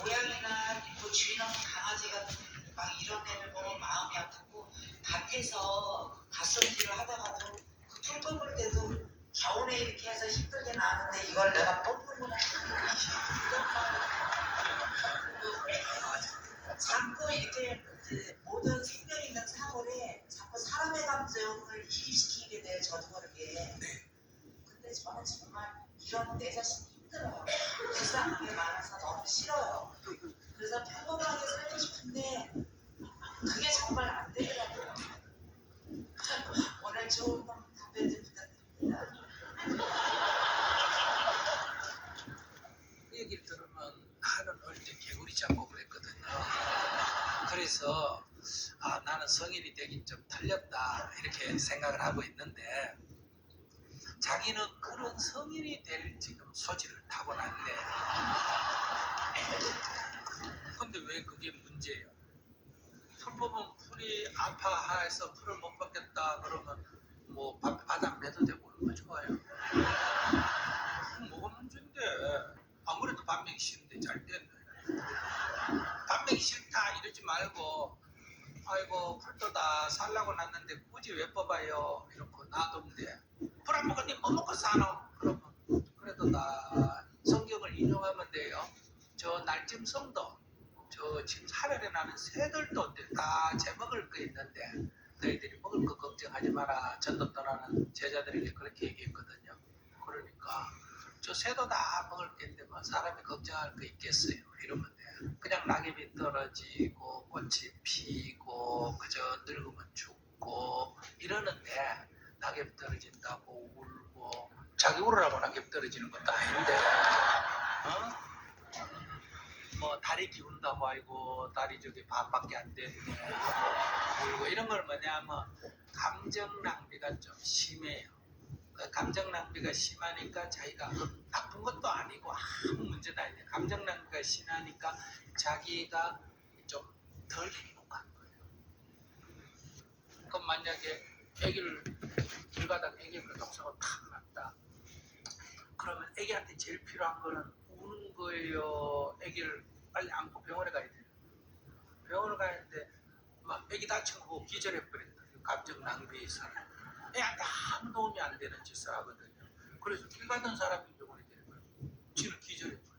고양이나 뭐 주인은 강아지 같은 막 이런 애를 보면 마음이 아프고 밭에서 밭성질을 하다가도 그 풀 뽑을 때도 겨울에 이렇게 해서 힘들게 나는데 이걸 내가 뽑는구나. 자꾸 이렇게 모든 생명 있는 사물에 자꾸 사람의 감정을 이입시키게 돼요, 저도 모르게. 근데 저는 정말 이런 내 자신이 힘들어요. 불쌍한 게 많아서 너무 싫어요. 그래서 평범하게 살고 싶은데 그게 정말 안 되더라고요. 오늘 좋은 답변 좀 부탁드립니다. 그 얘기를 들으면 나는 어릴 때 개구리 잡고 그랬거든요. 그래서 나는 성인이 되긴 좀 틀렸다 이렇게 생각을 하고 있는데 자기는 그런 성인이 될 지금 소질을 타고났대. 근데 왜 그게 문제예요? 풀 뽑으면 풀이 아파해서 풀을 못 뽑겠다 그러면 뭐 바닥 매도 되고 얼마나 좋아요. 뭐가 문제인데 아무래도 밥 먹기 싫은데 잘 됐네. 밥 먹기 싫다 이러지 말고 아이고 풀떠다 살라고 났는데 굳이 왜 뽑아요 이러고 놔두는데 풀 안 먹었니 뭐 먹고 사노 그러면 그래도 나 성경을 인용하면 돼요. 저 날짐승도 저 지금 하늘에 나는 새들도 다 제먹을 거 있는데 너희들이 먹을 거 걱정하지 마라. 전도 떠나는 제자들에게 그렇게 얘기했거든요. 그러니까 저 새도 다 먹을 텐데 뭐 사람이 걱정할 거 있겠어요 이러면 돼. 그냥 낙엽이 떨어지고 꽃이 피고 그저 늙으면 죽고 이러는데 낙엽 떨어진다고 울고 자기 울으라고 낙엽 떨어지는 것도 아닌데 뭐 다리 기운다고 아이고 다리 저기 반밖에 안 됐네 울고 이런 걸 뭐냐면 감정 낭비가 좀 심해요. 그 감정 낭비가 심하니까 자기가 나쁜 것도 아니고 아무 문제도 아니에요. 감정 낭비가 심하니까 자기가 좀 덜 행복한 거예요. 그럼 만약에 애기를 길 가다가 애기 교통사고 탁 났다. 그러면 애기한테 제일 필요한 거는 우는 거예요. 애기를 빨리 안고 병원에 가야 돼요. 병원에 가는데 막 애기 다친 거 보고 기절해버린다. 감정 낭비에서는. 애한테 아무 도움이 안 되는 짓을 하거든요. 그래서 길 가던 사람이 병원에 되는 거예요. 지는 기절해버려요.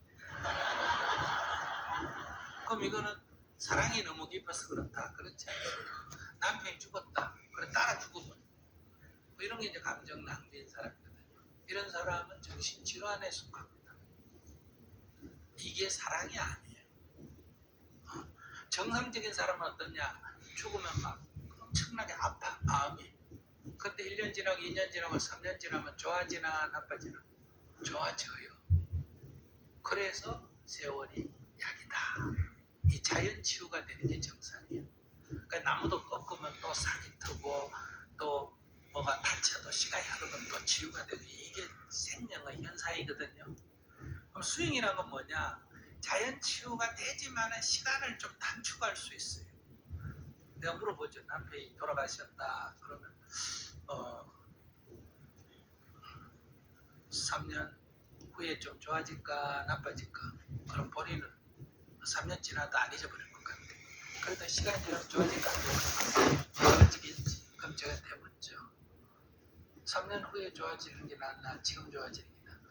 그럼 이거는 사랑이 너무 깊어서 그렇다. 그렇지 않아요. 남편이 죽었다. 그래 따라 죽어버려. 뭐 이런 게 이제 감정 낭비인 사람이거든요. 이런 사람은 정신질환에 속합니다. 이게 사랑이 아니에요. 정상적인 사람은 어떠냐? 죽으면 막 엄청나게 아파 마음이. 근데 1년 지나고 2년 지나고 3년 지나면 좋아지나 나빠지나? 좋아져요. 그래서 세월이 약이다. 이 자연 치유가 되는 게 정상이에요. 그러니까 나무도 꺾으면 또 산이 트고 또 뭐가 다쳐도 시간이 흐르면 또 치유가 되고 이게 생명의 현상이거든요. 그럼 수행이란 건 뭐냐? 자연 치유가 되지만 시간을 좀 단축할 수 있어요. 내가 물어보죠. 남편이 돌아가셨다. 그러면 3년 후에 좀 좋아질까 나빠질까? 그럼 본인은 3년 지나도 안 잊어버릴 것 같아. 그래도 시간이 지나면 좋아질까 안 좋아질까? 좋아지겠지. 그럼 제가 대묻죠. 3년 후에 좋아지는 게 낫나? 지금 좋아지는 게 낫나?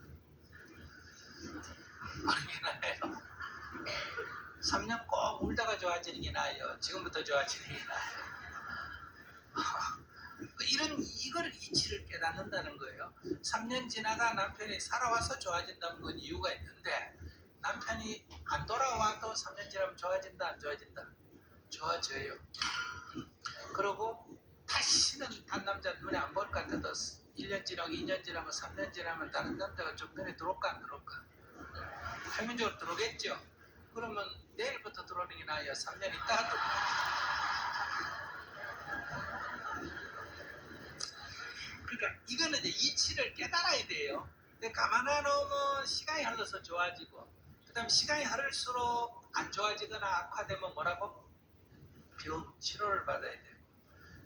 어느 게 나아요? 3년 꼭 울다가 좋아지는 게 나아요? 지금부터 좋아지는 게 나아요? 이거를 이치를 깨닫는다는 거예요. 3년 지나가 남편이 살아와서 좋아진다는 건 이유가 있는데 남편이 안 돌아와도 3년 지나면 좋아진다 안 좋아진다? 좋아져요. 그리고 다시는 단 남자 눈에 안 볼 것 같아도 1년 지나고 2년 지나고 3년 지나면 다른 남자가 좀 눈에 들어올까 안 들어올까? 평균적으로 들어오겠죠. 그러면 내일부터 들어오는 게 나아요? 3년 있다가 들어오는 그러니까 이거는 이제 이치를 깨달아야 돼요. 근데 가만 안 놓으면 시간이 흘러서 좋아지고 그 다음에 시간이 흐를수록 안 좋아지거나 악화되면 뭐라고? 병 치료를 받아야 돼요.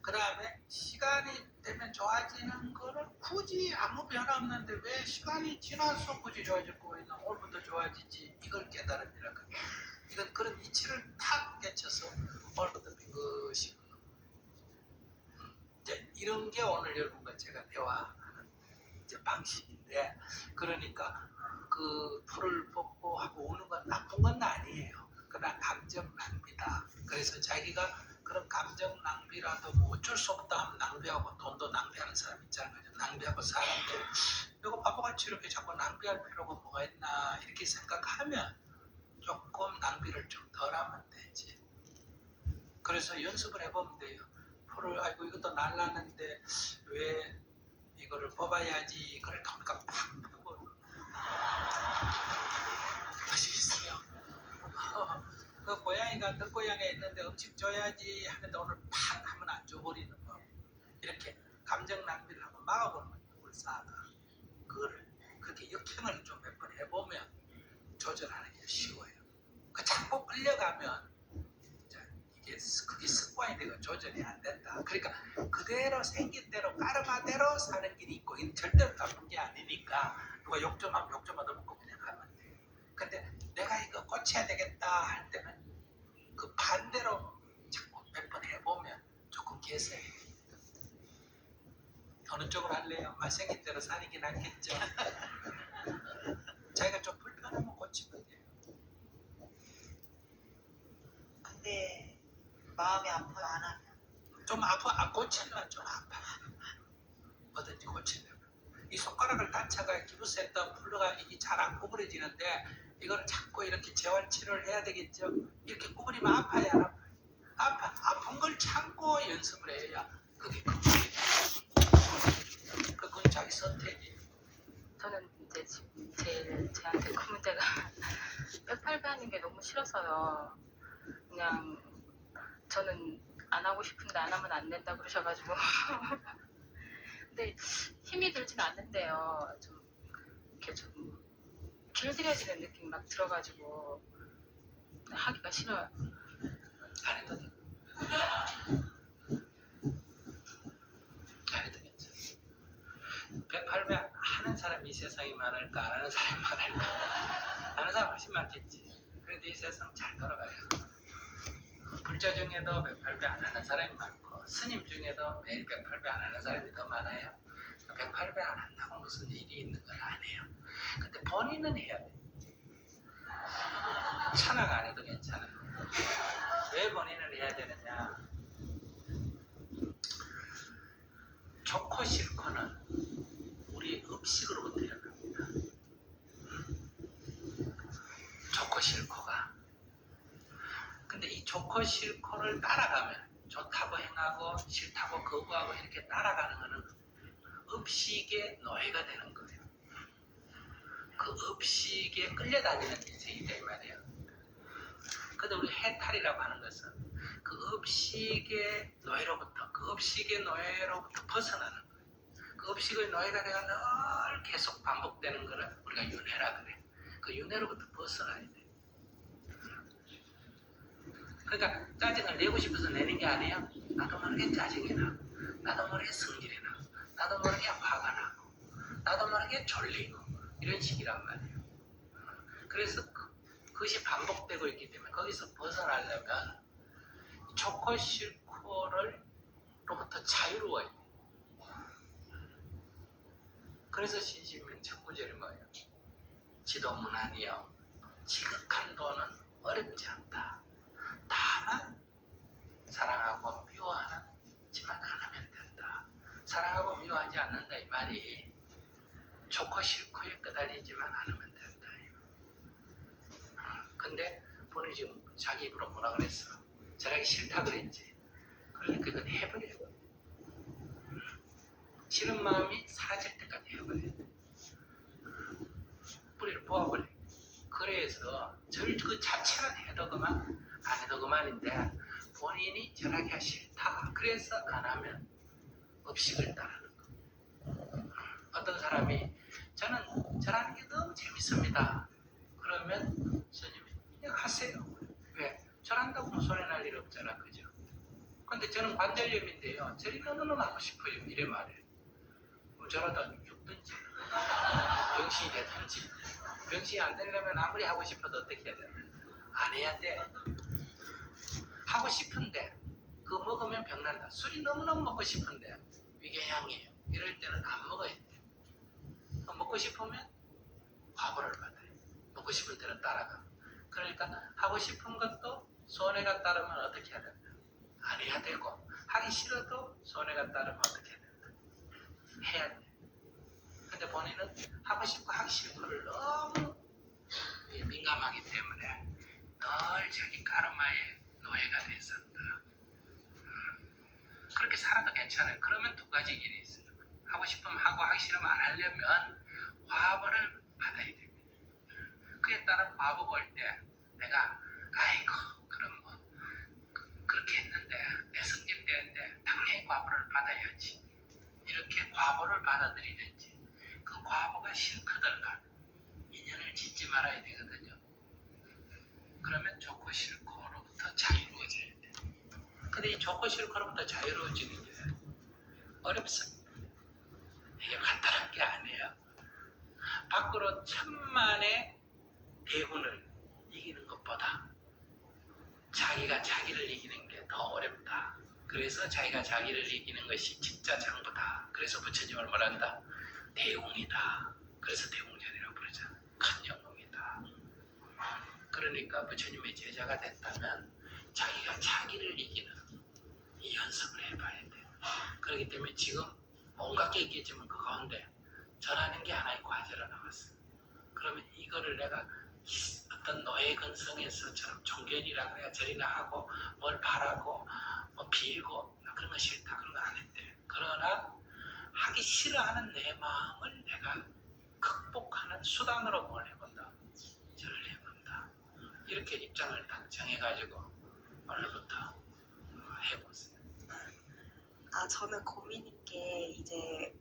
그 다음에 시간이 되면 좋아지는 거를 굳이 아무 변화 없는데 왜 시간이 지나서 굳이 좋아질 거가 있나, 오늘부터 좋아지지, 이걸 깨달음이라고 합니다. 이건 그런 이치를 탁 깨쳐서 오늘부터 빙긋이 이제 이런 게 오늘 여러분과 제가 대화하는 이제 방식인데, 그러니까 그 풀을 뽑고 하고 오는 건 나쁜 건 아니에요. 그러나 감정 낭비다. 그래서 자기가 그런 감정 낭비라도 뭐 어쩔 수 없다 하면 낭비하고, 돈도 낭비하는 사람 있잖아요. 낭비하고 사는데 이거 바보같이 이렇게 자꾸 낭비할 필요가 뭐가 있나 이렇게 생각하면 조금 낭비를 좀 덜 하면 되지. 그래서 연습을 해보면 돼요. 풀을 아이고 이것도 날랐는데 왜 이거를 뽑아야지, 이걸 그러니까 팍 뽑고 아시겠어요? 그 고양이가 들고양이에 있는데 음식 줘야지 하는데 오늘 팍 하면 안 줘버리는 거. 이렇게 감정 낭비를 한번 막아보는 거예요. 불사하다. 그거를 그렇게 역행을 좀 몇 번 해보면 조절하는 게 쉬워요. 그 자꾸 끌려가면 이게 그게 습관이 되고 조절이 안 된다. 그러니까 그대로 생긴 대로 까르마대로 사는 길이 있고, 이건 절대로 나쁜 게 아니니까 누가 욕 좀 하면 욕 좀 얻어먹고 그냥 가면 돼. 근데 내가 이거 고쳐야 되겠다 할 때는 그 반대로 자꾸 몇 번 해보면 조금 개선해. 어느 쪽으로 할래요? 생긴 대로 사는 게 낫겠죠. 자기가 좀 불편하면 고치면 돼요. 근데 마음이 아파요, 안 하면. 좀 아파, 고치면 좀 아파. 뭐든지 고치려면. 이 손가락을 다쳐가 기부스했다 풀러가 이게 잘 안 구부러지는데, 이걸 자꾸 이렇게 재활치료를 해야 되겠죠. 이렇게 구부리면 아파야 안 아파요? 아파. 아픈 걸 참고 연습을 해야 그게 그건 자기 선택이. 저는 이제 제일 제한테 큰 문제가 108배하는 게 너무 싫어서요. 그냥 저는 안 하고 싶은데 안 하면 안 된다 그러셔가지고 근데 힘이 들진 않는데요. 좀 이렇게 좀 길들여지는 느낌이 막 들어가지고 하기가 싫어요. 안 해도 돼. 안 해도 괜찮아. 108배 하는 사람이 이 세상이 많을까, 안 하는 사람이 많을까? 하는 사람 훨씬 많겠지. 그래도 이 세상 잘 돌아가요. 불자 중에도 108배 안 하는 사람이 많고, 스님 중에도 매일 108배 안 하는 사람이 더 많아요. 108배 안 한다고 무슨 일이 있는 건 아니에요. 근데 본인은 해야 돼. 천하가 안 해도 괜찮아요. 왜 본인을 해야 되느냐? 좋고 싫고는 우리 음식으로부터 일어납니다. 좋고 싫고가. 근데 이 좋고 싫고를 따라가면, 좋다고 행하고 싫다고 거부하고 이렇게 따라가는 거는 음식의 노예가 되는 거예요. 그 음식에 끌려다니는 인생이다 이 말이에요. 근데 우리 해탈이라고 하는 것은 그 음식의 노예로부터, 그 음식의 노예로부터 벗어나는 거예요. 그 음식의 노예가 내가 늘 계속 반복되는 거를 우리가 윤회라 그래. 그 윤회로부터 벗어나야 돼. 그러니까 짜증을 내고 싶어서 내는 게 아니에요. 나도 모르게 짜증이 나고, 나도 모르게 성질이 나고, 나도 모르게 화가 나고, 나도 모르게 졸리고, 이런 식이란 말이에요. 그래서 그것이 반복되고 있기 때문에 거기서 벗어나려면 좋고 싫고를 로부터 자유로워야 돼. 그래서 신심은 척구절이 뭐예요? 지도문안이요. 지극한 도는 어렵지 않다. 다만 사랑하고 미워하지만 않으면 된다. 사랑하고 미워하지 않는다 이 말이 좋고 싫고에 끄달리지만 않으면 된다. 근데 본인이 지금 자기 입으로 뭐라 그랬어? 잘하기 싫다 그랬지. 그러니까 그건 해버려요. 싫은 마음이 사라질 때까지 해버려요. 뿌리를 뽑아버려. 그래서 그 자체는 해도 그만 안 해도 그만인데, 본인이 절하기가 싫다. 그래서 안 하면 업식을 따르는 거. 어떤 사람이 저는 절하는 게 너무 재밌습니다. 그러면 스님이 그냥 하세요. 왜? 절한다고 소리 날 일 없잖아. 그죠? 근데 저는 관절염인데요. 저리 너무너무 하고 싶어요. 이래 말해. 그럼 저러다 죽든지 병신이 되든지. 병신이 안 되려면 아무리 하고 싶어도 어떻게 해야 돼? 안 해야 돼. 하고 싶은데 그거 먹으면 병난다. 술이 너무너무 먹고 싶은데 위궤양이에요. 이럴 때는 안 먹어야 돼. 먹고 싶으면 과보를 받아요. 먹고 싶을 때는 따라가. 그러니까 하고 싶은 것도 손해가 따르면 어떻게 해야 된다? 안 해야 되고 하기 싫어도 손해가 따르면 어떻게 해야 된다? 해야 돼. 근데 본인은 하고 싶고 하기 싫은 거를 너무 민감하기 때문에 늘 자기 까르마의 노예가 됐었다. 그렇게 살아도 괜찮아요. 그러면 두 가지 길이 있어요. 하고 싶으면 하고 하기 싫으면 안 하려면 과보를 받아야 됩니다. 그에 따른 과보 볼 때 내가 아이고 그럼 뭐 그렇게 했는데 내 성질 때문에 당연히 과보를 받아야지. 이렇게 과보를 받아들이는지 그 과보가 싫거든가 인연을 짓지 말아야 되거든요. 그러면 좋고 싫고로부터 자유로워져야 돼. 근데 이 좋고 싫고로부터 자유로워지는 게 어렵습니다. 이게 간단한 게 아니에요. 밖으로 천만의 대군을 이기는 것보다 자기가 자기를 이기는 게 더 어렵다. 그래서 자기가 자기를 이기는 것이 진짜 장부다. 그래서 부처님을 말한다. 대웅이다. 그래서 대웅전이라고 부르잖아. 큰 영웅이다. 그러니까 부처님의 제자가 됐다면 자기가 자기를 이기는 이 연습을 해봐야 돼. 그렇기 때문에 지금 온갖 게 있겠지만 그 가운데 전하는 게 하나의 과제로 나왔어. 그러면 이거를 내가 어떤 노예 근성에서처럼 종견이라 그래야 저리나 하고 뭘 바라고 뭐 빌고 그런 거 싫다 그런 거 안 했대. 그러나 하기 싫어하는 내 마음을 내가 극복하는 수단으로 뭘 해본다. 절을 해본다. 이렇게 입장을 딱 정해가지고 오늘부터 해보세요. 저는 고민인 게 이제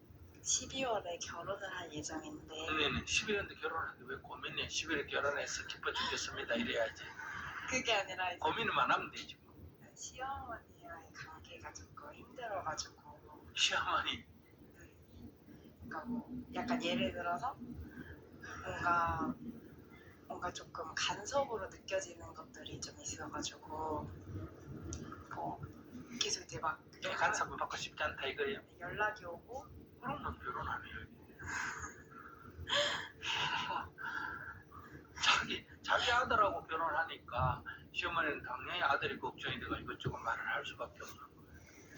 12월에 결혼을 할 예정인데 네네. 11월인데 결혼하는데 왜 고민해? 11월에 결혼해서 기뻐 죽겠습니다 이래야지. 그게 아니라 이제 고민만 하면 되지 뭐. 시어머니와의 관계가 조금 힘들어가지고 시어머니 그러니까 뭐 약간 예를 들어서 뭔가 조금 간섭으로 느껴지는 것들이 좀 있어가지고 뭐 계속 이제 막 간섭을 받고 싶지 않다 이거예요. 연락이 오고 그러면 결혼 안 해요. 자기 아들하고 결혼하니까 시어머니는 당연히 아들이 걱정이 돼가 이것저것 말을 할 수밖에 없는 거예요.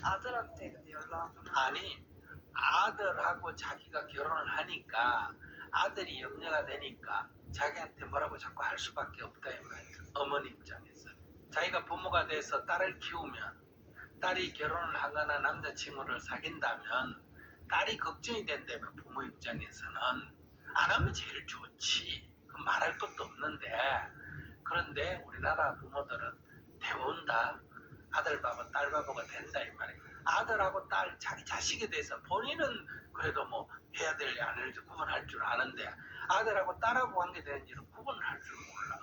아들한테 근데 연락을 아니 아들하고 자기가 결혼을 하니까 아들이 염려가 되니까 자기한테 뭐라고 자꾸 할 수밖에 없다 이 말이에요. 어머니 입장에서 자기가 부모가 돼서 딸을 키우면 딸이 결혼을 하거나 남자친구를 사귄다면 딸이 걱정이 된다면 부모 입장에서는 안 하면 제일 좋지. 그럼 말할 것도 없는데 그런데 우리나라 부모들은 대부분 다 아들 바보 딸 바보가 된다 이 말이에요. 아들하고 딸 자기 자식에 대해서 본인은 그래도 뭐 해야 될 일 안 해야 될 구분할 줄 아는데 아들하고 딸하고 관계되는지는 구분을 할 줄 몰라.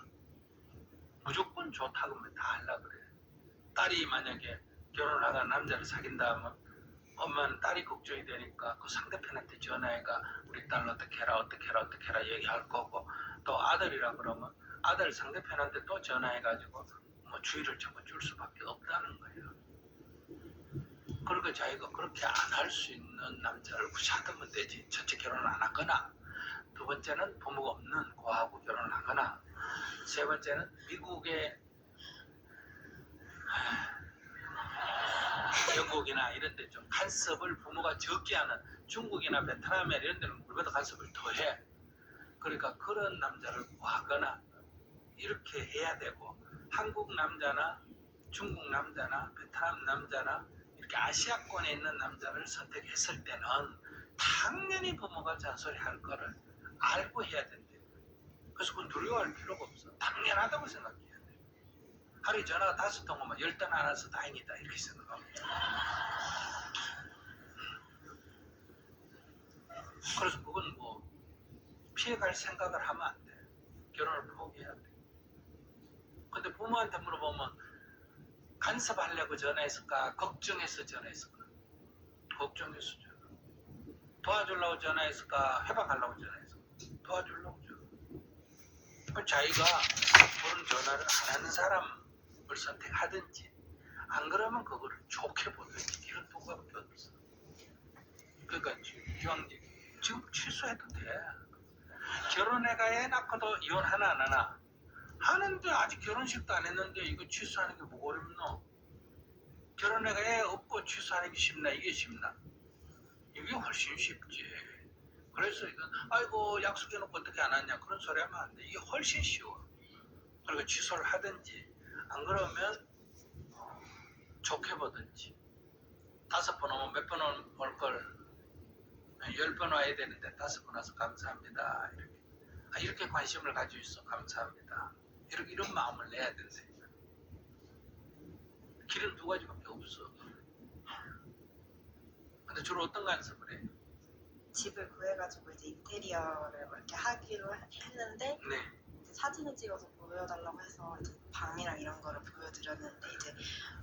무조건 좋다고 하면 다 하려고 그래. 딸이 만약에 결혼을 하다 남자를 사귄다 하면 엄마는 딸이 걱정이 되니까 그 상대편한테 전화해가 우리 딸 어떻게 해라 얘기할 거고 또 아들이라 그러면 아들 상대편한테 또 전화해가지고 뭐 주의를 자꾸 줄 수밖에 없다는 거예요. 그러니까 자기가 그렇게 안 할 수 있는 남자를 구시하면 되지. 첫째 결혼을 안 하거나 두 번째는 부모가 없는 고아하고 결혼을 하거나 세 번째는 미국의 영국이나 이런 데 좀 간섭을 부모가 적게 하는 중국이나 베트남이나 이런 데는 우리보다 간섭을 더 해. 그러니까 그런 남자를 구하거나 이렇게 해야 되고 한국 남자나 중국 남자나 베트남 남자나 이렇게 아시아권에 있는 남자를 선택했을 때는 당연히 부모가 잔소리 할 거를 알고 해야 된대. 그래서 그건 두려워할 필요가 없어. 당연하다고 생각해야 돼. 하루에 전화가 5통 오면 10통 안 와서 다행이다 이렇게 생각합니다. 그래서 그건 뭐 피해갈 생각을 하면 안 돼. 결혼을 포기해야 돼. 근데 부모한테 물어보면 간섭하려고 전화했을까? 걱정해서 전화했을까? 걱정해서 전화. 도와주려고 전화했을까? 회방하려고 전화했을까? 도와주려고 전화. 그럼 자기가 그런 전화를 안 하는 사람을 선택하든지 안 그러면 그거를 좋게 보든지 이런 두 가지밖에 없어. 그러니까 이왕 지금 취소해도 돼. 결혼해가 애 낳고도 이혼하나 안 하나? 하는데 아직 결혼식도 안 했는데 이거 취소하는 게 뭐가 어렵노? 결혼해가 애 없고 취소하는 게 쉽나? 이게 쉽나? 이게 훨씬 쉽지. 그래서 이건 아이고 약속해놓고 어떻게 안 하냐 그런 소리 하면 안 돼. 이게 훨씬 쉬워. 그리고 취소를 하든지 안 그러면 좋게 보든지 5번 오면 몇 번 올 걸 10번 와야 되는데 5번 와서 감사합니다. 이렇게 관심을 가지고 있어. 감사합니다. 이런 마음을 내야 되는 생각. 길은 두 가지밖에 없어. 근데 주로 어떤 간섭을 해? 집을 구해가지고 이제 인테리어를 뭐 이렇게 하기로 했는데 네. 이제 사진을 찍어서 보여달라고 해서 이제 방이랑 이런 거를 보여드렸는데 이제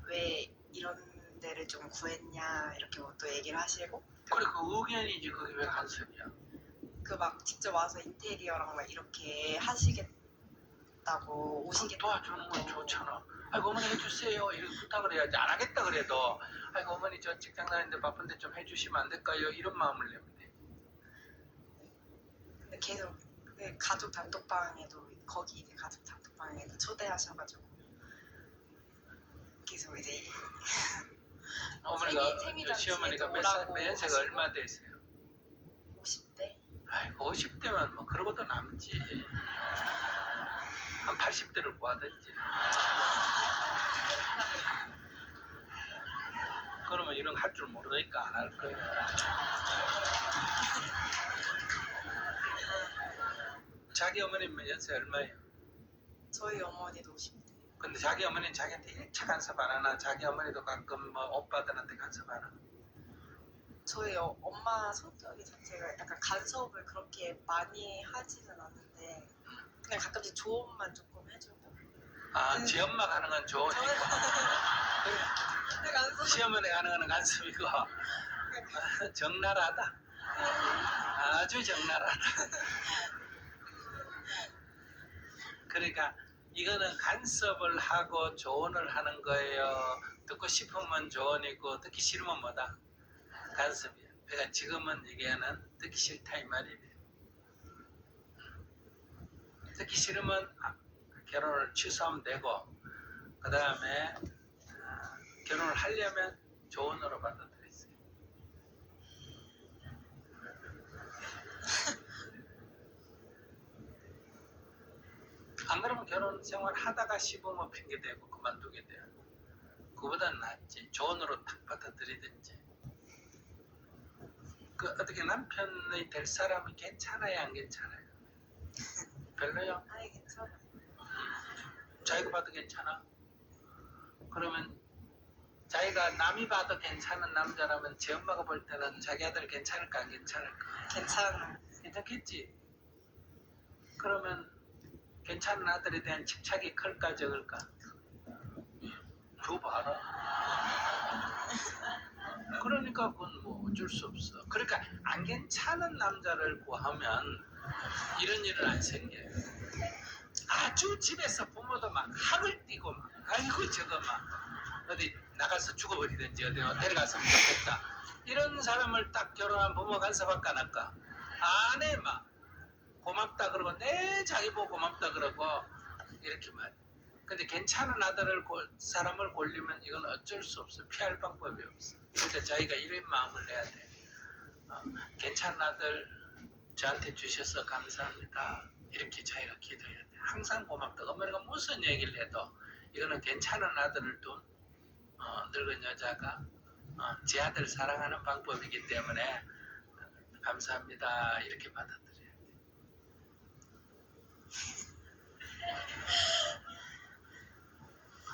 왜 이런 데를 좀 구했냐 이렇게 뭐또 얘기를 하시고 그래 그 의견이지 그게 왜 간섭이야? 그 막 직접 와서 인테리어랑 막 이렇게 하시겠다고 오시겠다고 도와주는 건 좋잖아. 아이고 어머니 해주세요. 이렇게 부탁을 해야지. 안 하겠다 그래도 아이고 어머니 저 직장 다니는데 바쁜데 좀 해주시면 안 될까요? 이런 마음을 내면 돼. 근데 계속 그 가족 단톡방에도 거기 이제 가족 단톡방에도 초대하셔가지고 계속 이제 어머니가 생일잔치에도 시어머니가 오라고 몇 연세가 하시고. 얼마 되세요? 50대? 아이고 50대면 뭐 그러고도 남지. 한 80대를 구하든지. 그러면 이런 거 할 줄 모르니까 안 할 거예요. 자기 어머님 연세 얼마예요? 저희 어머니도 50대. 근데 자기 어머니는 자기한테 일차 간섭 안 하나? 자기 어머니도 가끔 뭐 오빠들한테 간섭 안 하나? 저희 엄마 성격이 자체가 약간 간섭을 그렇게 많이 하지는 않는데 그냥 가끔씩 조언만 조금 해주고 지 엄마가 하는 건 좋으니까. 근데 간섭 시어머니가 하는 건 간섭이고 적나라하다. 아주 적나라하다. 그러니까 이거는 간섭을 하고 조언을 하는 거예요. 듣고 싶으면 조언이고 듣기 싫으면 뭐다? 간섭이야. 그러니까 지금은 얘기하는 듣기 싫다 이 말이에요. 듣기 싫으면 결혼을 취소하면 되고 그 다음에 결혼을 하려면 조언으로 받아들였어요. 안 그러면 결혼 생활 하다가 씹으면 핑계대고 그만두게 돼요. 그보다는 낫지. 조언으로 탁 받아들이든지. 그 어떻게 남편이 될 사람은 괜찮아요, 안 괜찮아요? 별로요? 아예 괜찮아. 자기가 봐도 괜찮아? 그러면 자기가 남이 봐도 괜찮은 남자라면 제 엄마가 볼 때는 자기 아들 괜찮을까 안 괜찮을까? 괜찮아. 괜찮겠지? 그러면 괜찮은 아들에 대한 집착이 클까 적을까? 줘 봐라. 그러니까 그건 뭐 어쩔 수 없어. 그러니까 안 괜찮은 남자를 구하면 이런 일은 안 생겨요. 아주 집에서 부모도 막 학을 띄고 막 아이고 저거 막 어디 나가서 죽어버리든지 어디 데려갔으면 좋겠다. 이런 사람을 딱 결혼한 부모 간섭할까 안 할까? 안 해 막. 고맙다 그러고 내 자기 보고 고맙다 그러고 이렇게 말. 근데 괜찮은 사람을 골리면 이건 어쩔 수 없어. 피할 방법이 없어. 그러니까 자기가 이런 마음을 내야 돼. 괜찮은 아들 저한테 주셔서 감사합니다. 이렇게 자기가 기도해야 돼. 항상 고맙다. 어머니가 무슨 얘기를 해도 이거는 괜찮은 아들을 둔 늙은 여자가 제 아들 사랑하는 방법이기 때문에 감사합니다. 이렇게 받아들여야 돼.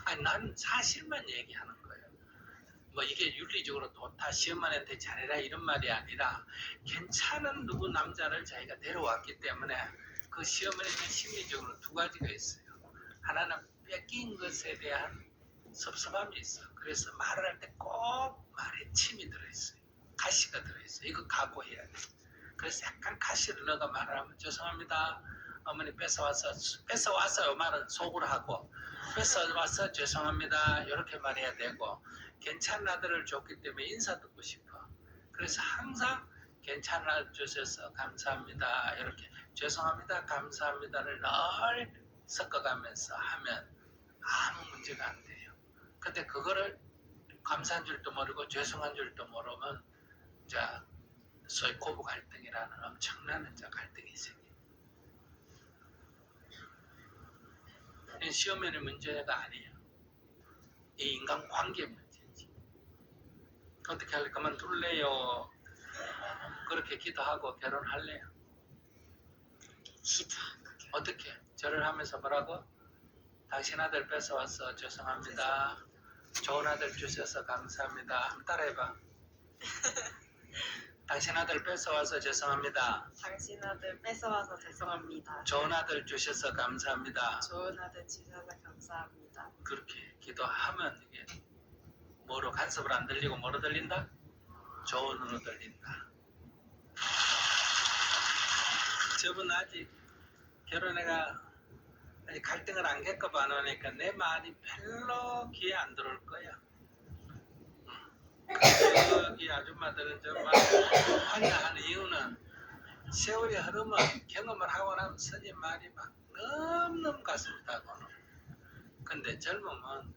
아니, 난 사실만 얘기하는 거예요. 뭐 이게 윤리적으로 좋다, 시어머니한테 잘해라 이런 말이 아니라 괜찮은 누구 남자를 자기가 데려왔기 때문에 그 시어머니는 심리적으로 두 가지가 있어요. 하나는 뺏긴 것에 대한 섭섭함이 있어. 그래서 말을 할 때 꼭 말에 침이 들어있어요. 가시가 들어있어요. 이거 각오해야 돼. 그래서 약간 가시를 넣어가 말을 하면 죄송합니다. 어머니 뺏어왔어요. 말은 속으로 하고 뺏어와서 죄송합니다. 이렇게 말해야 되고 괜찮은 아들을 줬기 때문에 인사 듣고 싶어. 그래서 항상 괜찮은 아들 주셔서 감사합니다. 이렇게 죄송합니다. 감사합니다를 늘 섞어가면서 하면 아무 문제가 안 돼요. 근데 그거를 감사한 줄도 모르고 죄송한 줄도 모르면 이제 소위 고부 갈등이라는 엄청난 갈등이 생겨요. 시험에는 문제가 아니에요. 이 인간 관계 문제지. 어떻게 할래? 그만둘래요? 그렇게 기도하고 결혼할래요? 어떻게? 절을 하면서 뭐라고? 당신 아들 뺏어와서 죄송합니다. 좋은 아들 주셔서 감사합니다. 한번 따라해봐. 당신 아들 뺏어와서 죄송합니다. 당신 아들 뺏어와서 죄송합니다. 좋은 아들 주셔서 감사합니다. 좋은 아들 주셔서 감사합니다. 그렇게 기도하면 이게 뭐로 간섭을 안 들리고 뭐로 들린다? 좋은으로 들린다. 저분 아직 결혼해가 아직 갈등을 안 겪어봐 안 하니까 내 말이 별로 귀에 안 들어올 거야. 여기 아줌마들은 정말 환장하는 이유는 세월이 흐르면 경험을 하고 나면 스님 말이 막 너무너무 가슴이 다가오는. 근데 젊으면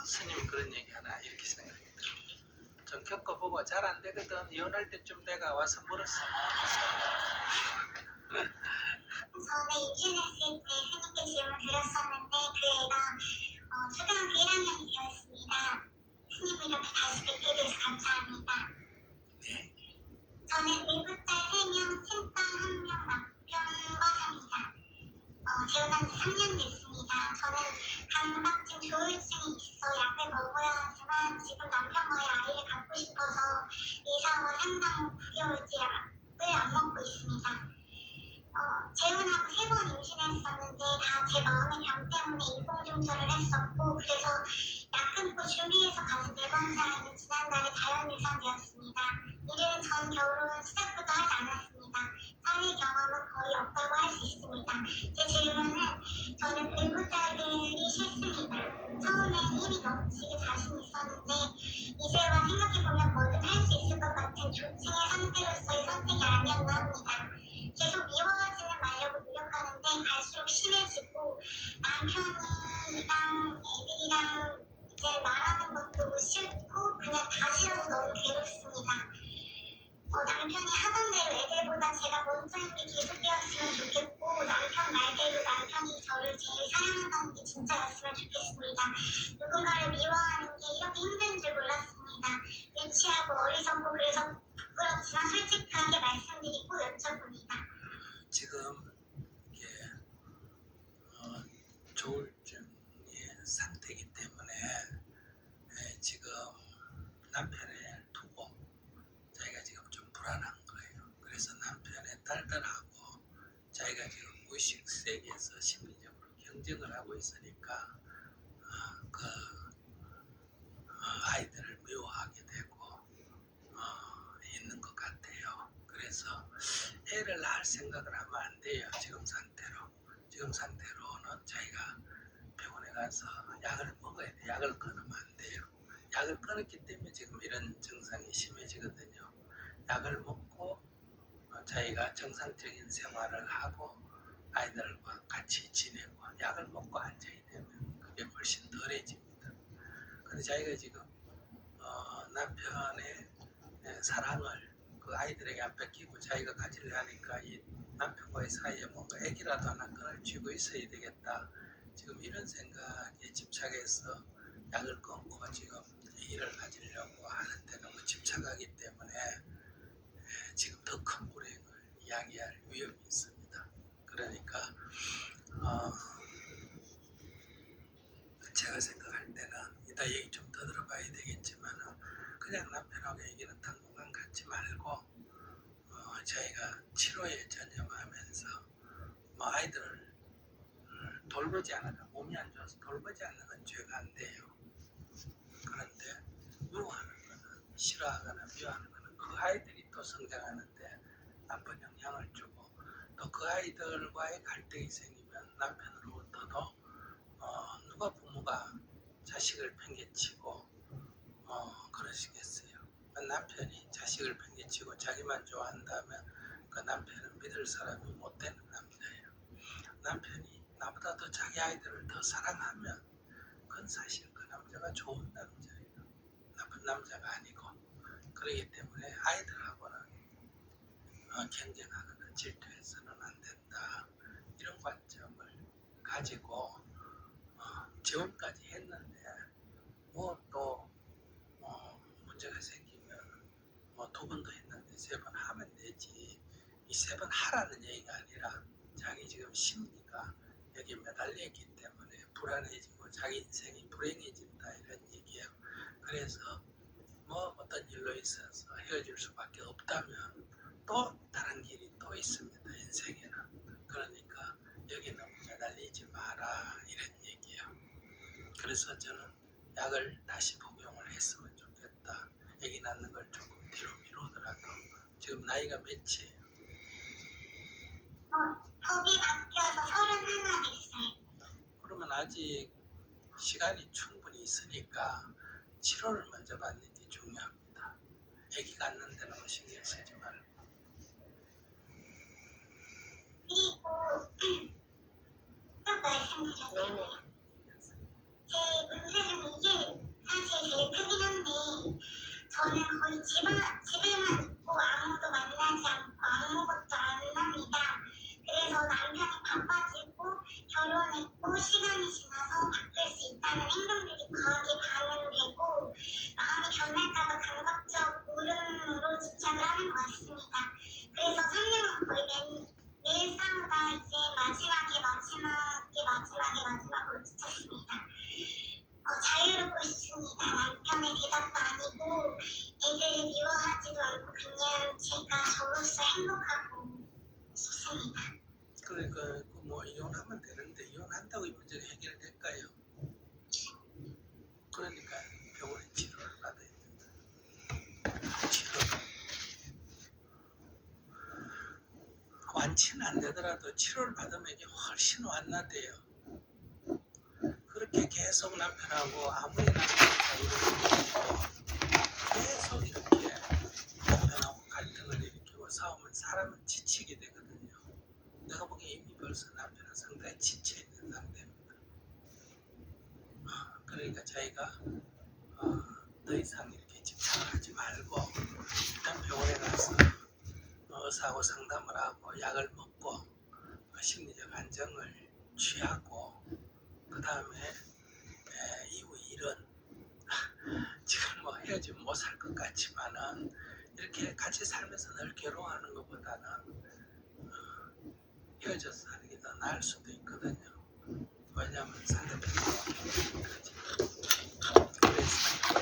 스님이 그런 얘기 하나 이렇게 생각이 들어요. 좀 겪어보고 잘 안 되거든. 이혼할 때쯤 내가 와서 물었어. 전에 임신했을 때 스님께 질문 드렸었는데 그 애가 초등학교 1학년이었습니다. 스님을 이렇게 다시 뵙게 돼서 감사합니다. 네. 저는 외부딸 3명, 친딸 1명, 남편과 삽니다. 재혼한 지 3년 됐습니다. 저는 강박증 조울증이 있어 약을 먹어야 하지만 지금 남편과의 아이를 갖고 싶어서 이사 후 상당 9개월째 약을 안 먹고 있습니다. 재혼하고 3번 임신했었는데 다 제 마음의 병 때문에 인공중절을 했었고 그래서 약 끊고 준비해서 가진 4번 사이는 지난달에 자연유산되었습니다. 이는 전 결혼 시작부터 하지 않았습니다. 사회 경험은 거의 없다고 할 수 있습니다. 제 질문은 저는 의무자들이 싫습니다. 처음엔 힘이 넘치게 자신 있었는데 이제와 생각해보면 뭐든 할 수 있을 것 같은 조증의 상태로서의 선택이 아니었나 합니다. 계속 미워하지는 말려고 노력하는데 갈수록 심해지고 남편이랑 애들이랑 이제 말하는 것도 싫고 그냥 다 싫어서 너무 괴롭습니다. 남편이 하던 대로 애들보다 제가 먼저인 게 계속되었으면 좋겠고 남편 말대로 남편이 저를 제일 사랑한다는 게 진짜였으면 좋겠습니다. 누군가를 미워하는 게 이렇게 힘든 줄 몰랐습니다. 유치하고 어리석고 그래서 부끄럽지만 솔직하게 말씀드리고 여쭤봅니다. 지금 이게 조울증의 상태이기 때문에 지금 남편을 두고 자기가 지금 좀 불안한 거예요. 그래서 남편의 딸들하고 자기가 지금 무의식 세계에서 심리적으로 경쟁을 하고 있으니까 그 아이들을 미워하게 되고 있는 것 같아요. 그래서 애를 낳을 생각을 하면 안 돼요. 지금 상태로는 자기가 병원에 가서 약을 먹어야 돼. 약을 끊으면 안 돼요. 약을 끊었기 때문에 지금 이런 증상이 심해지거든요. 약을 먹고 자기가 정상적인 생활을 하고 아이들과 같이 지내고 약을 먹고 앉아야 되면 그게 훨씬 덜해집니다. 근데 자기가 지금 남편의 사랑을 그 아이들에게 안 뺏기고 자기가 가지려 하니까 이 남편과의 사이에 뭔가 애기라도 하나 끈을 쥐고 있어야 되겠다. 지금 이런 생각에 집착해서 약을 끊고 지금 애기를 가지려고 하는데 너무 집착하기 때문에 지금 더 큰 불행을 이야기할 위험이 있습니다. 그러니까 제가 생각할 때는 이따 얘기 좀 더 들어봐야 되겠지만 그냥 남편하고 얘기는 당분간 갖지 말고 저희가 치료에 전념하면서 아이들을 돌보지 않아도 몸이 안 좋아서 돌보지 않는 건 죄가 안 돼요. 그런데 미워하는 거는, 싫어하거나 미워하는 거는 그 아이들이 또 성장하는데 나쁜 영향을 주고, 또 그 아이들과의 갈등이 생기면 남편으로부터도 누가 부모가 자식을 팽개치고 그러시겠어요. 남편이 자식을 팽개치고 자기만 좋아한다면 그 남편은 믿을 사람이 못 되는 남자예요. 남편이 나보다 더 자기 아이들을 더 사랑하면 그건 사실 그 남자가 좋은 남자예요. 나쁜 남자가 아니고. 그렇기 때문에 아이들하고는 경쟁하거나 질투해서는 안 된다. 이런 관점을 가지고 지원까지 했는데 뭐 또 문제가 생기면 두 번 더 했는데 3번 하면 되지. 이 3번 하라는 얘기가 아니라 자기 지금 심리가 여기에 매달려 있기 때문에 불안해지고 자기 인생이 불행해진다 이런 얘기예요. 그래서 뭐 어떤 일로 있어서 헤어질 수밖에 없다면 또 다른 길이 또 있습니다. 인생에는. 그러니까 여기 너무 매달리지 마라 이런 얘기예요. 그래서 저는 약을 다시 복용을 했으면 좋겠다. 아기 낳는 걸 조금 뒤로 미루더라도. 지금 나이가 몇이에요? 법이 바뀌어서 31 됐어요. 그러면 아직 시간이 충분히 있으니까 치료를 먼저 받는 게 중요합니다. 아기 갖는 데는 신경 쓰지 말고. 그리고 또 말씀드렸는데 제 문제 중 이게 사실 제일 크긴 한데 저는 거의 집에만 있고 아무도 만나지 않고 아무것도 안 합니다. 그래서 남편이 바빠지고 결혼했고 시간이 지나서 바뀔 수 있다는 행동들이 과하게 반응되고 마음이 변할까봐 감각적 울음으로 집착을 하는 것 같습니다. 그래서 3년은 거의 매일 싸우다 이제 마지막으로 지쳤습니다. 자유롭고 싶습니다. 남편의 대답도 아니고 애들을 미워하지도 않고 그냥 제가 저로서 행복하고 싶습니다. 그러니까 뭐 이혼하면 되는데 이혼한다고 이 문제가 해결될까요? 그러니까 병원에 치료를 받아야 된다. 치료를. 완치는 안 되더라도 치료를 받으면 이게 훨씬 완화돼요. 그렇게 계속 남편하고 아무리 남편이 자유를 계속 이렇게 남편하고 갈등을 일으키고 싸우면 사람은 지치게 되거든요. 내가 보기에 이미 벌써 남편은 상당히 지쳐있는 상태입니다. 그러니까 저희가 더 이상 이렇게 집착하지 말고 일단 병원에 가서 의사하고 상담을 하고 약을 먹고 심리적 안정을 취하고 그 다음에 이후 일은 지금 뭐 헤어지면 못 살 것 같지만은 이렇게 같이 살면서 늘 괴로워하는 것보다는 헤어져서 사는 게 더 나을 수도 있거든요. 왜냐하면 상대편이 그러지. 그래서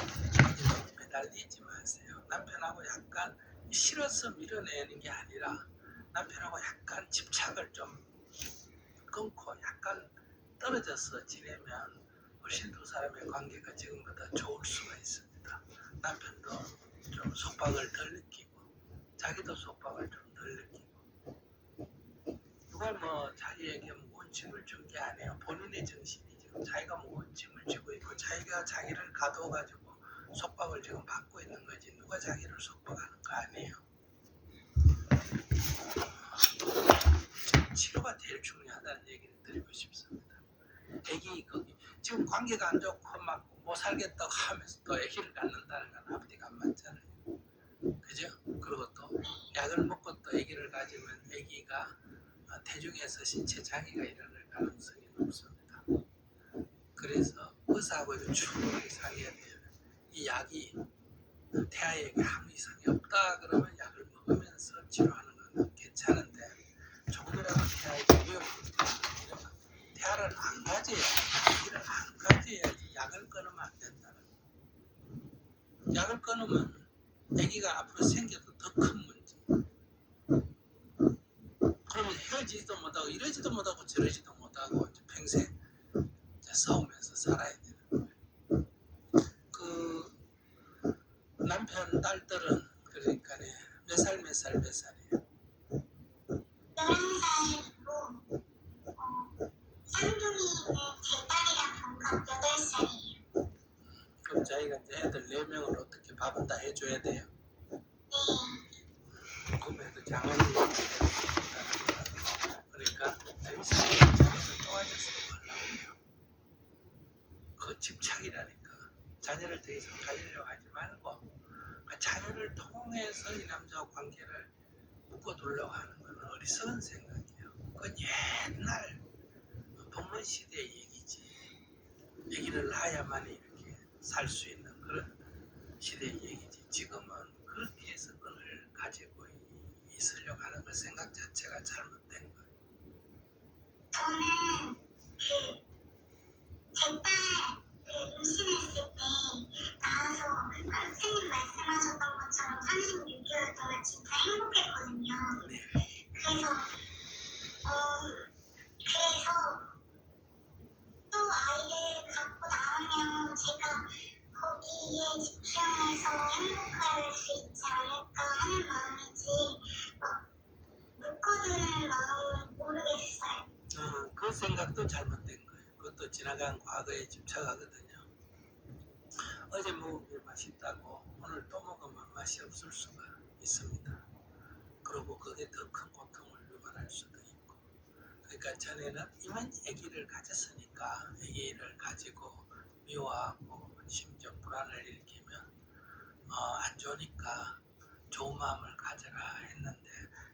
너무 매달리지 마세요. 남편하고 약간 싫어서 밀어내는 게 아니라 남편하고 약간 집착을 좀 끊고 약간 떨어져서 지내면 훨씬 두 사람의 관계가 지금보다 좋을 수가 있습니다. 남편도 좀 속박을 덜 느끼고 자기도 속박을 좀 덜 느끼고 누가 뭐 자기에게 무거운 짐을 준 게 아니에요. 본인의 정신이 지금 자기가 무거운 짐을 지고 있고 자기가 자기를 가둬가지고 속박을 지금 받고 있는 거지 누가 자기를 속박하는 거 아니에요. 치료가 제일 중요하다는 얘기를 드리고 싶습니다. 애기 거기 지금 관계가 안 좋고 막 못 살겠다고 하면서 또 애기를 갖는다는 건 앞뒤가 안 맞잖아요. 그죠? 그리고 또 약을 먹고 또 애기를 가지면 애기가 태중에서 신체 장애가 일어날 가능성이 높습니다. 그래서 의사하고 충분히 상의해야 돼요. 이 약이 태아에게 아무 이상이 없다 그러면 약을 먹으면서 치료하는 건 괜찮은데 조금이라도 태아에게 위험이 있다 이러면 태아를 안 가져야 아기를 안 가져야지 약을 끊으면 안 된다는 거예요. 약을 끊으면 아기가 앞으로 생겨도 더 큰 문제. 그러면 헤어지지도 못하고 이러지도 못하고 저러지도 못하고 평생 싸우면서 살아야 되는 거예요. 그 쌍둥이는 제 딸이랑 동갑 8살이에요. 그럼 자기가 이제 애들 4명을 어떻게 밥은 다 해줘야 돼요? 네. 그럼에도 장원이 그러니까 자기 사회를 도와줘서 말라고요. 그 집착이라니까. 자녀를 더 이상 가지려고 하지 말고 그 자녀를 통해서 이 남자와 관계를 묶어두려고 하는 건 어리석은 생각이에요. 그건 옛날 복문 시대의 얘기지. 얘기를 낳아야만 이렇게 살 수 있는 그런 시대의 얘기지. 지금은 그렇게 해서 그걸 가지고 있으려고 하는 그 생각 자체가 잘못된 거예요. 저는 제 딸 임신했을 때 나와서 선생님 말씀하셨던 것처럼 36개월 동안 진짜 행복했거든요. 네. 그래서 또 아이를 갖고 나오면 제가 거기에 집중해서 행복할 수 있지 않을까 하는 마음이지 막 묶어두는 마음은 모르겠어요. 그 생각도 잘못된 거예요. 그것도 지나간 과거에 집착하거든요. 어제 먹은 게 맛있다고 오늘 또 먹으면 맛이 없을 수가 있습니다. 그리고 그게 더 큰 고통을 유발할 수도 있고. 그러니까 전에는 이만 아기를 가졌으니까 아기를 가지고 미워하고 심지어 불안을 일으키면 안 좋으니까 좋은 마음을 가져라 했는데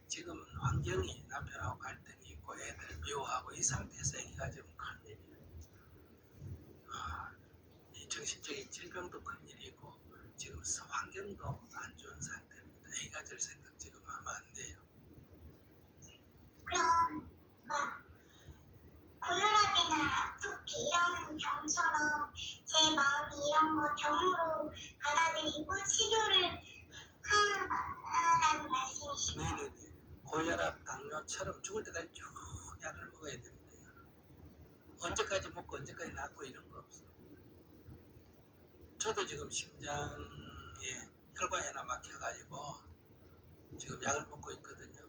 지금은 환경이 남편하고 갈등이 있고 애들 미워하고 이 상태에서 아기가 지금 큰일이에요. 이 정신적인 질병도 큰일이고 지금 환경도 안 좋은 상태입니다. 아기 가질 생각 지금 하면 안 돼요. 그럼 막 고혈압이나 아토피 이런 병처럼 제 마음이 이런 거 병으로 받아들이고 치료를 하라는 말씀이시나요? 네네네. 고혈압, 당뇨처럼 죽을 때까지 쭉 약을 먹어야 됩니다. 언제까지 먹고 언제까지 낫고 이런 거 없어. 저도 지금 심장에 혈관이나 막혀가지고 지금 약을 먹고 있거든요.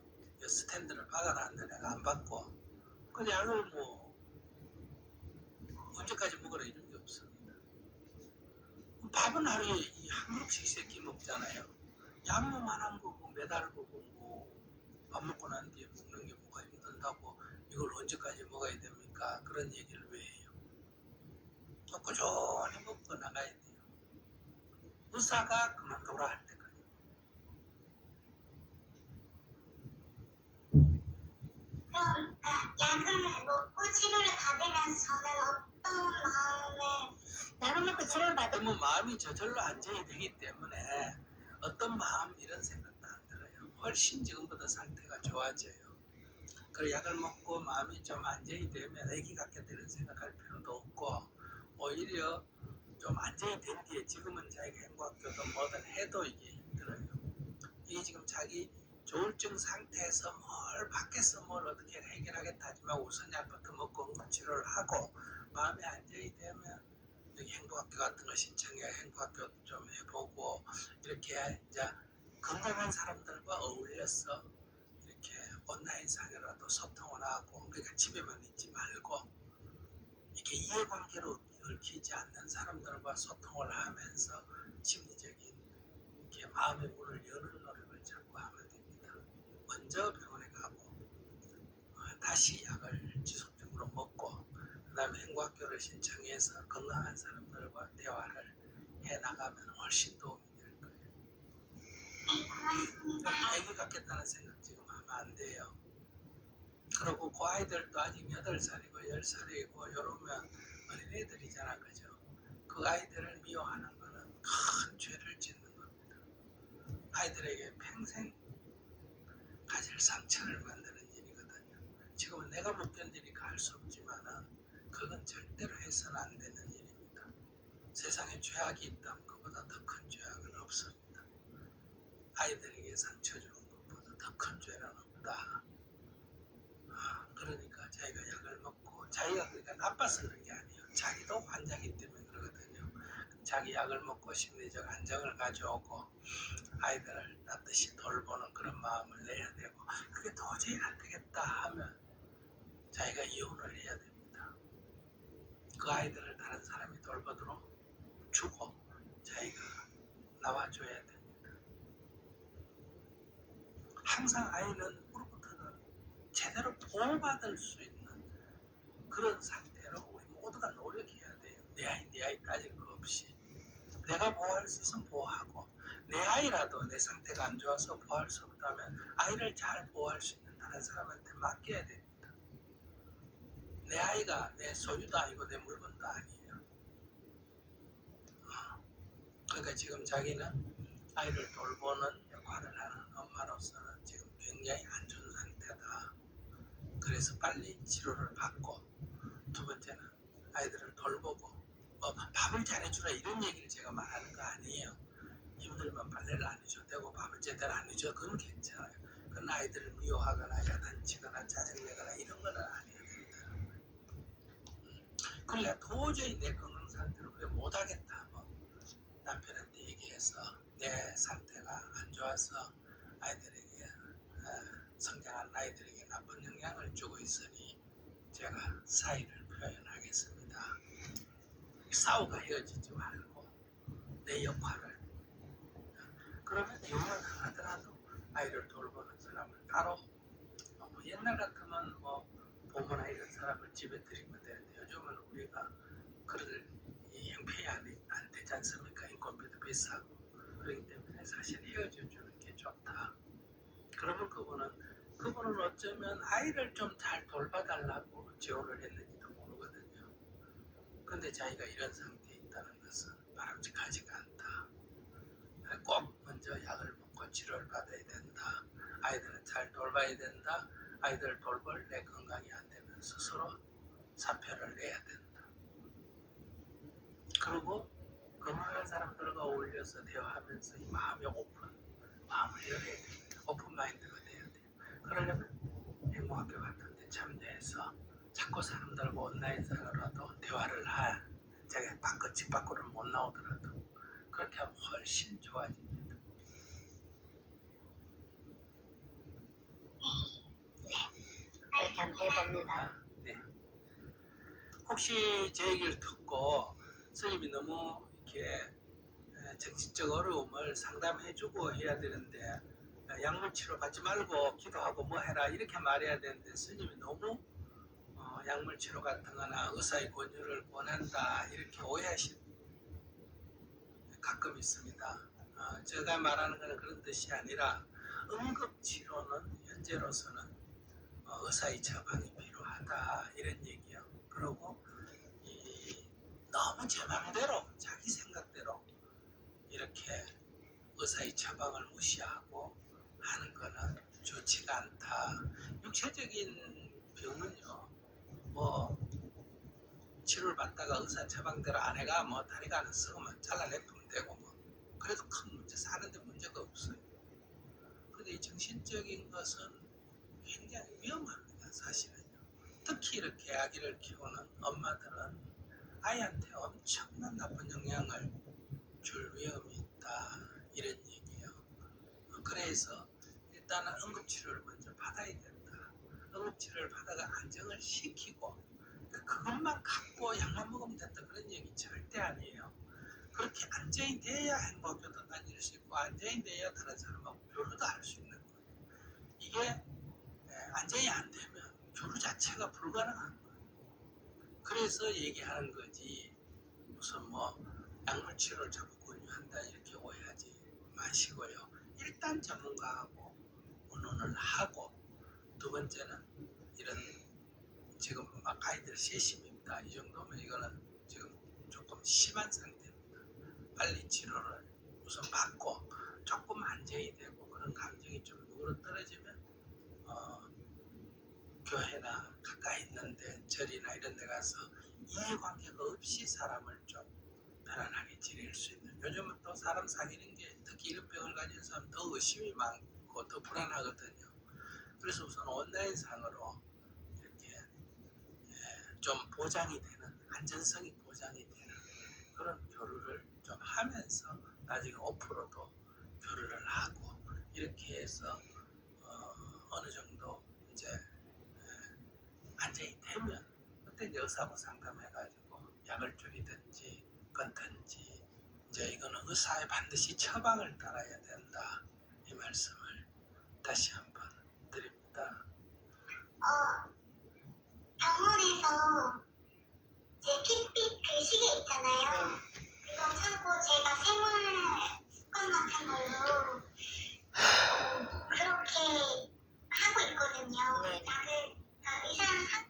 스탠드를 박아놨는데 내가 안 받고 그 약을 뭐 언제까지 먹으라 이런 게 없습니다. 밥은 하루에 한 그릇씩 세끼 먹잖아요. 약만 거고 매달 거고 뭐 밥 먹고 난 뒤에 먹는 게 뭐가 힘들다고 이걸 언제까지 먹어야 됩니까? 그런 얘기를 왜 해요? 꾸준히 먹고 나가야 돼요. 의사가 그만둬라 할 때까지. 그럼 약을 먹고 치료를 받으면서 저는 어떤 마음을 약을 먹고 치료를 그러면 마음이 저절로 안정이 되기 때문에 어떤 마음 이런 생각도 안 들어요. 훨씬 지금보다 상태가 좋아져요. 그 약을 먹고 마음이 좀 안정이 되면 애기 갖게 되는 생각할 필요도 없고 오히려 좀 안정이 된 뒤에 지금은 자기가 행복학교도 뭐든 해도 이게 힘들어요. 이게 지금 자기 조울증 상태에서 뭘 밖에서 뭘 어떻게 해결하겠다 하지만 우선 약부터 먹고 응급치료를 하고 마음이 안정이 되면 여기 행복학교 같은 거 신청해 행복학교 좀 해보고 이렇게 이제 건강한 사람들과 어울려서 이렇게 온라인상으로도 소통을 하고 그러니까 집에만 있지 말고 이렇게 이해관계로 얽히지 않는 사람들과 소통을 하면서 심리적인 이렇게 마음의 문을 여는 노력을 자꾸 하면 됩니다. 먼저 병원에 가고 다시 약을 지속적으로 먹고 그 다음에 행복학교를 신청해서 건강한 사람들과 대화를 해나가면 훨씬 도움이 될 거예요. 애기 갖겠다는 생각 지금 하면 안 돼요. 그리고 그 아이들도 아직 8살이고 10살이고 이러면 어린애들이잖아, 그죠? 그 아이들을 미워하는 거는 큰 죄를 짓는 겁니다. 아이들에게 평생 가질 상처를 만드는 일이거든요. 지금은 내가 못 견디니까 할 수 없지만은 그건 절대로 해서는 안 되는 일입니다. 세상에 죄악이 있다면 그보다 더 큰 죄악은 없습니다. 아이들에게 상처 주는 것보다 더 큰 죄는 없다. 그러니까 자기가 약을 먹고 자기가 그러니까 나빠서 그런 게 아니에요. 자기도 환자이기 때문에 그러거든요. 자기 약을 먹고 심리적 안정을 가져오고 아이들을 따뜻이 돌보는 그런 마음을 내야 되고 그게 도저히 안 되겠다 하면 자기가 이혼을 해야 됩니다. 그 아이들을 다른 사람이 돌보도록 주고 자기가 나와줘야 됩니다. 항상 아이는 우리부터는 제대로 보호받을 수 있는 그런 상태로 우리 모두가 노력해야 돼요. 내 아이 따질 거 없이 내가 보호할 수 있으면 보호하고, 내 아이라도 내 상태가 안 좋아서 보호할 수 없다면 아이를 잘 보호할 수 있는 다른 사람한테 맡겨야 됩니다. 내 아이가 내 소유도 아니고 내 물건도 아니에요. 그러니까 지금 자기는 아이를 돌보는 역할을 하는 엄마로서는 지금 굉장히 안 좋은 상태다. 그래서 빨리 치료를 받고, 두 번째는 아이들을 돌보고, 밥을 잘해주라 이런 얘기를 제가 말하는 거 아니에요. 힘들면 빨래를 안 해줘도 되고 밥을 제대로 안 해줘도 그건 괜찮아요. 그건 아이들을 미워하거나 야단치거나 짜증내거나 이런 거는 안 해야 된다. 그래 도저히 내 건강 상태를 그래 못하겠다 뭐 남편한테 얘기해서 내 상태가 안 좋아서 아이들에게 성장하는 아이들에게 나쁜 영향을 주고 있으니 제가 사의를 표현하겠습니다. 싸우고 헤어지지 말고 내 역할을, 그러면 영향을 하더라도 아이를 돌보는 사람을 따로 옛날 같으면 뭐 부모나 이런 사람을 집에 들이면 되는데 요즘은 우리가 그럴 이 형편이 안 되지 않습니까? 인건비도 비싸고 그렇기 때문에 사실 헤어져 주는 게 좋다. 그러면 그분은 어쩌면 아이를 좀 잘 돌봐달라고 지원을 했는지도 모르거든요. 근데 자기가 이런 상태에 있다는 것은 바람직하지가 않다. 꼭 먼저 약을 먹고 치료를 받아야 된다. 아이들은 잘 돌봐야 된다. 아이들을 돌볼 내 건강이 안 되면 스스로 사표를 내야 된다. 그리고 건강한 사람들과 어울려서 대화하면서 이 마음을 열어야 됩니다. 오픈 마인드가 돼야 돼요. 그러려면 행복학교 같은 데 참여해서 자꾸 사람들과 온라인상으로라도 대화를 자기 집 밖으로 못 나오더라도 그렇게 하면 훨씬 좋아집니다. 그렇게 한번 해봅니다. 네. 혹시 제 얘기를 듣고 선생님이 너무 이렇게 정신적 어려움을 상담해주고 해야 되는데 약물 치료 받지 말고 기도하고 뭐 해라 이렇게 말해야 되는데 스님이 너무 약물 치료 같은 거나 의사의 권유를 원한다 이렇게 오해하시는 가끔 있습니다. 제가 말하는 거는 그런 뜻이 아니라 응급치료는 현재로서는 의사의 처방이 필요하다 이런 얘기요. 그리고 너무 제 마음대로 자기 생각대로 이렇게 의사의 처방을 무시하고 하는 거는 좋지가 않다. 육체적인 병은요, 뭐 치료를 받다가 의사 처방대로 아내가 뭐 다리가 안 쓰고만 잘라내면 되고 뭐 그래도 큰 문제 사는데 문제가 없어요. 근데 이 정신적인 것은 굉장히 위험합니다, 사실은요. 특히 이렇게 아기를 키우는 엄마들은 아이한테 엄청난 나쁜 영향을 줄 위험이 있다 이런 얘기예요. 그래서 일단은 응급치료를 먼저 받아야 된다. 응급치료를 받아가 안정을 시키고 그것만 갖고 약만 먹으면 된다 그런 얘기 절대 아니에요. 그렇게 안정이 돼야 행복교도 다닐 수 있고 안정이 돼야 다른 사람하고 교류도 할 수 있는 거예요. 이게 안정이 안 되면 교류 자체가 불가능한 거예요. 그래서 얘기하는 거지 무슨 뭐 약물 치료를 자꾸 권유한다 이렇게 오해하지 마시고요. 일단 전문가하고 의논을 하고, 두 번째는 이런 지금 막 아이들 세심입니다. 이 정도면 이거는 지금 조금 심한 상태입니다. 빨리 치료를 우선 받고 조금 안정이 되고 그런 감정이 좀 누그러뜨려지면 교회나 가까이 있는데 절이나 이런 데 가서 이해관계가 없이 사람을 좀 편안하게 지낼 수 있는, 요즘은 또 사람 사귀는 게 특히 이런 병을 가진 사람 더 의심이 많고 더 불안하거든요. 그래서 우선 온라인상으로 이렇게 좀 보장이 되는, 안전성이 보장이 되는 그런 교류를 좀 하면서 나중에 오프로도 교류를 하고 이렇게 해서 어느 정도 이제 안정이 되면 그때 이제 의사하고 상담해가지고 약을 줄이든지 끊든지 이제 이거는 의사의 반드시 처방을 따라야 된다. 이 말씀을 다시 한번 드립니다. 병원에서 제 핏빛 그 시계 있잖아요. 그거 차고 제가 생활 습관 같은 걸로 그렇게 하고 있거든요. 약을 의사랑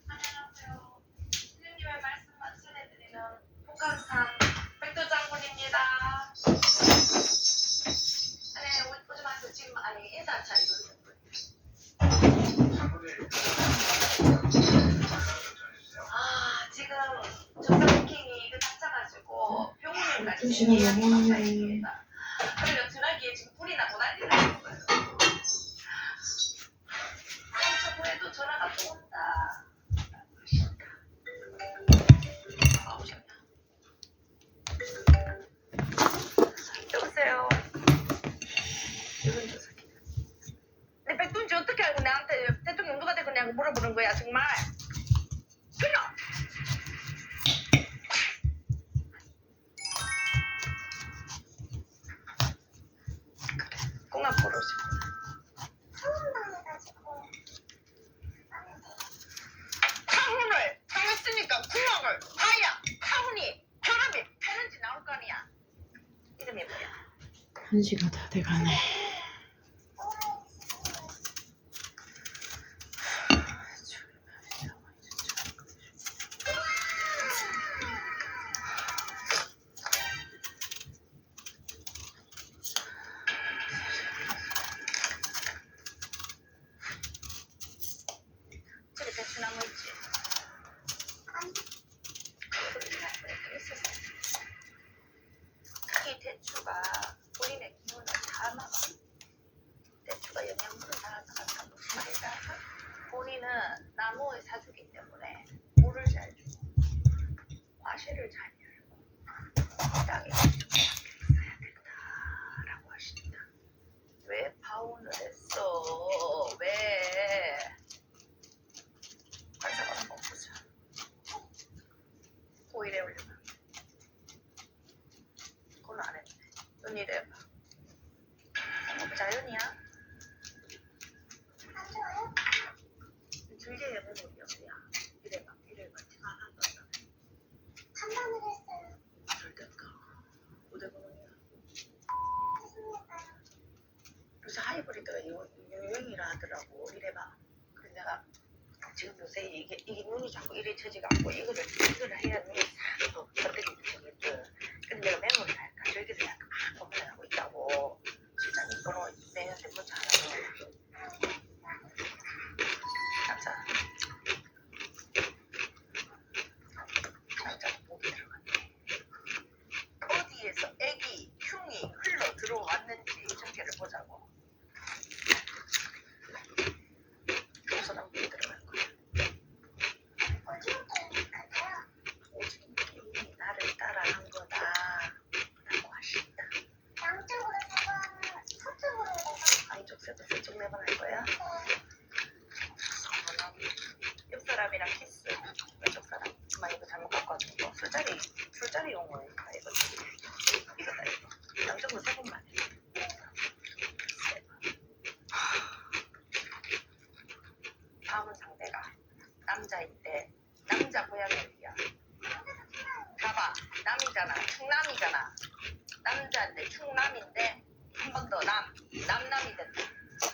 안녕하세요. 스님님의 말씀만 전해드리는 북한산 백두장군입니다. 아니 오지 마세요. 지금 아니 인사 잘 이루는 분. 아 지금 전자부킹이 그 다쳐가지고 병원에까지 예약했습니다. 그리고 전화기에 지금 불이 나고 난리가 났어요. 3초 후에도 전화가 또 온다. 여보세요. 근데 백두인지 어떻게 알고 나한테 대통령 누가 될 거냐고 물어보는 거야 정말. 끊어. 궁합 고르시고. 처음 당해가지고 타운을 당했으니까 궁합을 봐야 타운이 혈압이 패는지 나올 거 아니야. 이름이 뭐야? 1시가 다 돼가네. 저기 대추나무 있지? 이 대추가 본인의 기운을 다 막아. 대추가 영양분을 다 나가서 무슨 말이다? 본인은 나무의 사주기 때문에 물을 잘 주고 화실을 잘 열고 땅에 좀 써야 된다라고 하신다. 왜 파혼을 했어? 왜? 관사가 한번 보자. 5일에 올려봐. 그건 안 했네. 눈 이래봐. 자연이야? 안 좋아요? 길게 해보는 게 어디야? 이래봐. 이래봐. 지금 안 한다. 판단을 했어요. 잘 됐다. 오대보는이야. 죄송해요. 요새 하이브리드가 유행이라 하더라고. 이래봐. 그래서 내가 지금 요새 이게 눈이 자꾸 이래 처지가 않고 이거를 해야 눈이 싹 건드리게 되거든. 근데 내가 메모를 할까? 저기를 약간 막 고민을 하고 있다고. 실장님 번호 내한테 먼저 하라고. 남자. 남자 목이 들어갔네. 어디에서 애기 흉이 흘러 들어왔는지 전체를 보자고. 우선 한 목이 들어갈 거야. 어지럽다니까요. 오직 느낌이 나를 따라한 거다라고 하신다. 양쪽으로 세번, 서쪽으로 세번. 안쪽 세번 세쪽 네번 할 거야. 서운하고. 옆 사람이랑 키스. 왼쪽 사람. 엄마 이거 잘못 갖고 왔는 거. 술자리 용어니까 이거. 이거다 이거. 양쪽으로 세 번만 해. 세 번. 다음은 상대가 남자인데 남자 고향이 어디야? 봐봐. 남이잖아. 충남이잖아. 남자인데 충남인데 한 번 더 남남이 된다.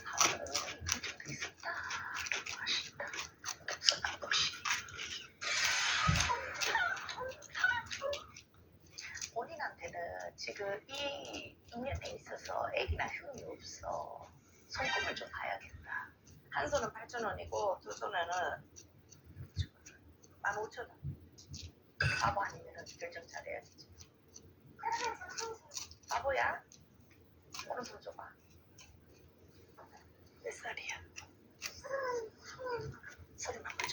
아, 있었다. 맛있다. 손한 번씩. 본인한테는 지금 이 인연에 있어서 애기나 흉이 없어. 손금을 좀 봐야겠다. 한 손은 8,000원이고 두 손에는 15,000원. 바보 아니면 결정 잘해야지. 바보야? 오른손 줘봐. 몇 살이야? 서른 한번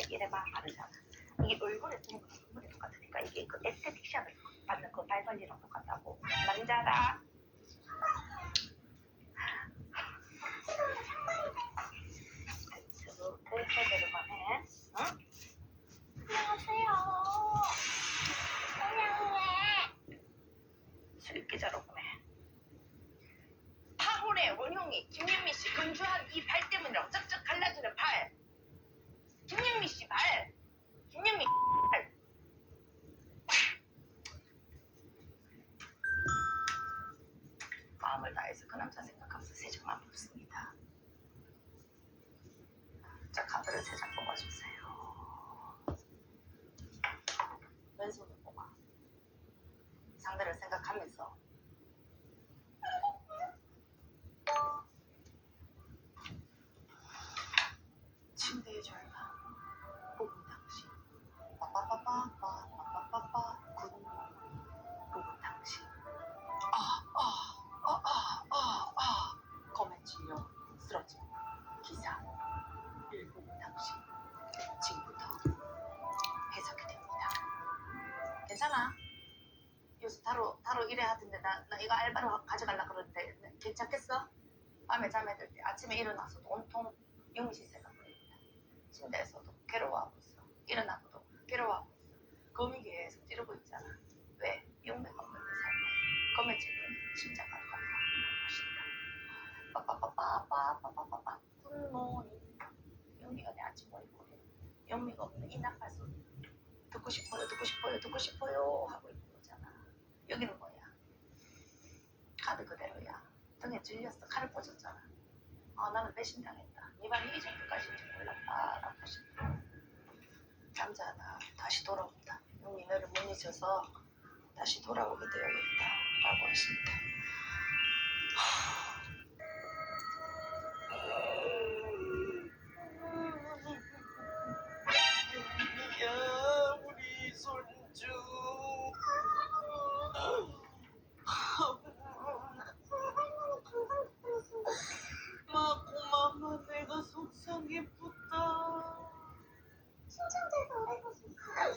이래봐 다르잖아. 이게 얼굴에 쓰는 거랑 눈물이 똑같으니까 이게 그 에스테틱샵을 받는 그 발관리랑 똑같다고. 남자다. 제대로 가네. 응? 안녕하세요. 안녕해. 수입 기자로 보내. 파혼의 원흉이 김영미 씨 근주한 이 발 때문이라고 쩍쩍 갈라지는 발. 김영미 씨 발. 김영미 발. 마음을 다해서 그 남자 생각하면서 세 장만 뽑습니다. 자, 카드를 세 장 뽑아주세요. 왼손을 뽑아. 상대를 생각하면서. 침대에 절반. 뽑은 당신. 빠빠빠빠빠빠빠빠. 군무. 뽑은 당신. 검은 진료. 쓰러짐. 기사. 일 뽑은 당신. 지금부터 해석이 됩니다. 괜찮아. 요새 다로 일해 하던데 나 이거 알바로 가져가려고 그러는데 괜찮겠어? 밤에 잠에 들 때 아침에 일어나서도 온통 영미 씨 생각뿐입니다. 침대에서도 괴로워하고 있어. 일어나고도 괴로워하고 있어. 거미 계속 찌르고 있잖아. 왜? 영미가 없는 내 삶에 검해지는 심장가도 감사하는 것이다. 빠빠빠빠빠빠빠빠빠 굿모닝. 영미가 내 아침 머리꼬리. 영미가 없는 이 나팔 소리. 듣고 싶어요, 듣고 싶어요, 듣고 싶어요 하고 있는 거잖아. 여기는 뭐야? 카드 그대로야. 등에 찔렸어. 칼을 꽂았잖아. 나는 배신당했다. 네 말이 이 정도까지인지 몰랐다 라고 하신다. 남자가 다시 돌아온다. 영미 너를 못 잊어서 다시 돌아오게 되어있다 라고 하신다. 영미야 우리 손주. 고마워. 내가 속상했다. 친정들도 오래 보셨어요?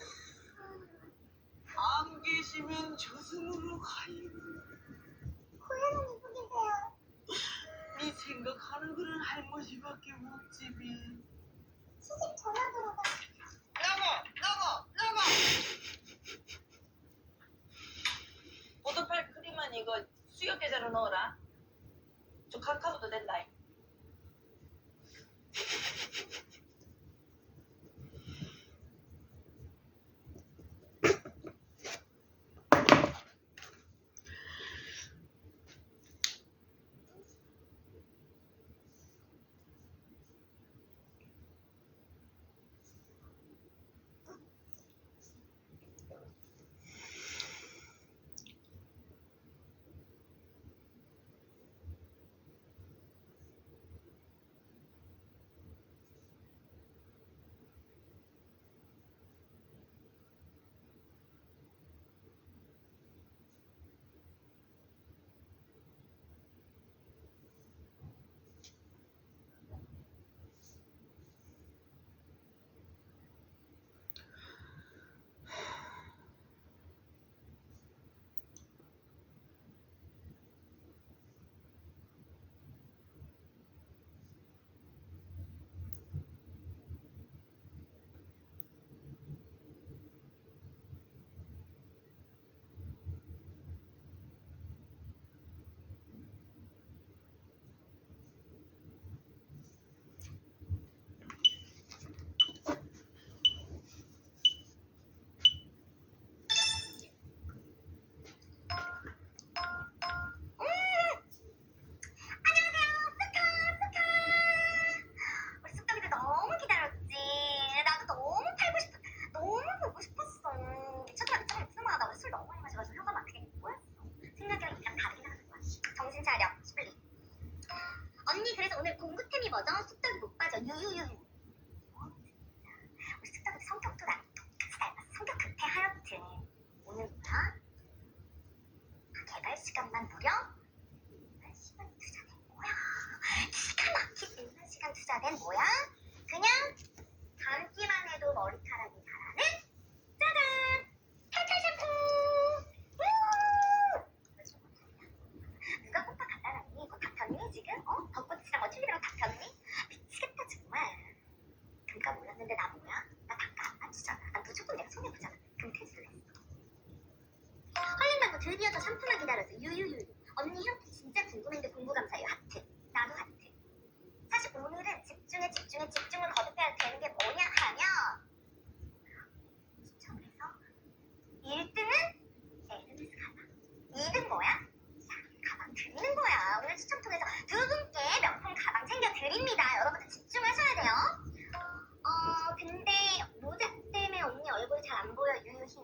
안 계시면 저승으로 가요. 고향은 이쁘 계세요. 네 생각하는 거는 할머니밖에 못 집이. 시집 전화 들어가. 나가! 보도팔 크림은 이거 수역 계좌로 넣어라. 저 카카오도 된다. 봤는데 나 뭐야? 나 단가 안 맞추잖아. 나 무조건 내가 손해보잖아. 그럼 퇴직을 했어. 헐린다고 드디어 저 샴푸만 기다렸어. 유유유. 언니 샴푸 진짜 궁금했는데 공부 감사해요. 하트. 나도 하트. 사실 오늘은 집중을 거듭해야 되는 게 뭐냐 하면 추첨해서 1등은 에르메스 가방, 2등 뭐야? 가방 드리는 거야. 오늘 추첨 통해서 두 분께 명품 가방 챙겨 드립니다. 여러분들 집중하셔야 돼요. 근데 모자 때문에 언니 얼굴이 잘 안 보여. 유유히.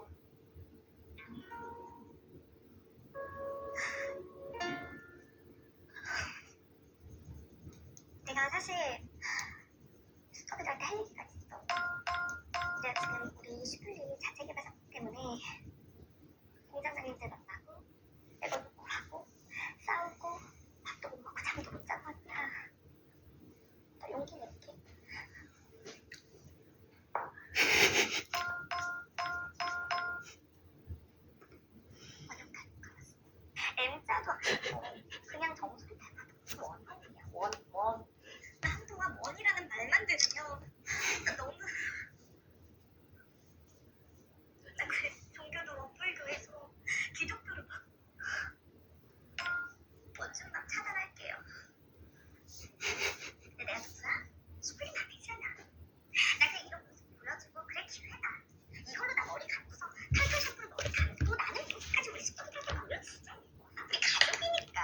내가 사실 스토리들한테 할 얘기가 있어. 내가 지금 우리 슈플리 자체 개발 사업 때문에 공장장님들 만나고 내가 놓고 하고 싸우고 밥도 못 먹고 잠도 못 자고 왔다. 나 용기 낼게. 어렵다니까. M자도 아니고 그냥 정수리 닮아도 원원이야. 원. 나 한동안 원이라는 말만 들으면 나 너무 나 그래 종교도 불교해서 기독교를 막 원중남 차단할게요. 근데 내가 누구야? 슈프림 아니잖아. 나 그냥 이런 모습 보여주고 그래 기회다. 이걸로 나 머리 감고서 탈탈 샴푸로 머리 감고 나는 여기까지 우리 슈프림한테 보여주자. 우리 가족이니까.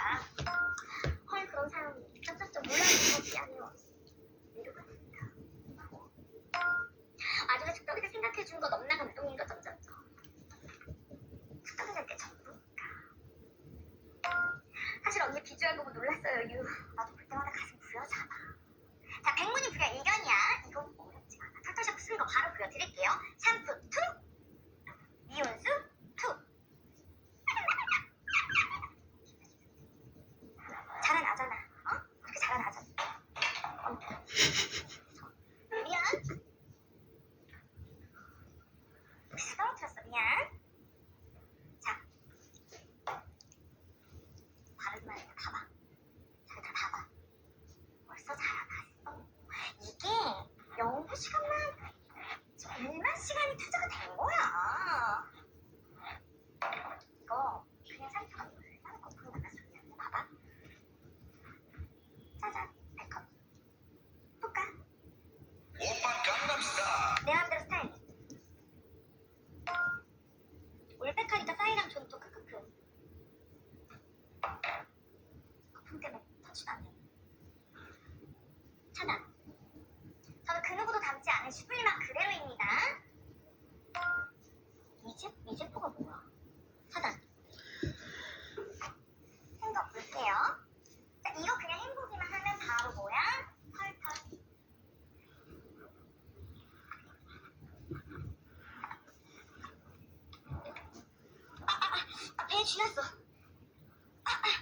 헐 그런 사람이 쩝쩝쩝 몰라서 미안해요. 위로가 된다. 아주가 죽덕이들 생각해준 거 넘나 감동인 거 점점점. 죽덕이들 때 전부니까. 사실 언니 비주얼 보고 놀랐어요. 유. 나도 볼 때마다 가슴 부여잡아. 자, 백문이 불여 일견이야. 이건 어렵지 않아. 털털 샴푸 쓰는 거 바로 보여드릴게요. 샴푸 2, 미온수 2. 자라나잖아. 그렇게 자라나잖아. 미안. 떨어뜨렸어. 미안. 자, 바르지 말고 봐봐. 잘 봐봐. 벌써 자라났어. 이게 연구 시간만 얼마 시간이 투자가 된 거야. 이거 그냥 샴푸가 얼마나 거품이 나갔었냐. 봐봐. 짜잔. 메이크업. 볼까? 내 맘대로 스타일. 올백하니까 사이랑 존또 크크크. 거품 때문에 터치도 안 돼. 차단. 저는 그 누구도 닮지 않은 슈플리만 그대로입니다. 이제포가 뭐야? 차단. 행복 볼게요. 자, 이거 그냥 행복이만 하면 바로 뭐야? 털털. 배에 쥐났어. 짜잔.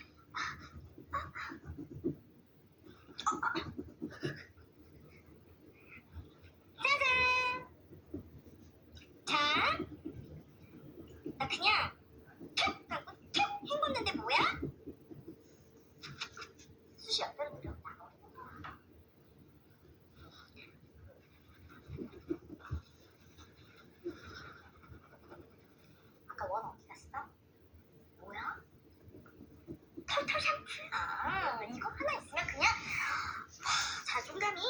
자, 나 그냥 툭 하고 툭 헹궜는데 뭐야? 숱이 옆으로 물려 나오는 거야. 아까 원 어디 갔어? 뭐야? 털털 샴푸야. 이거 하나 있으면 그냥 자존감이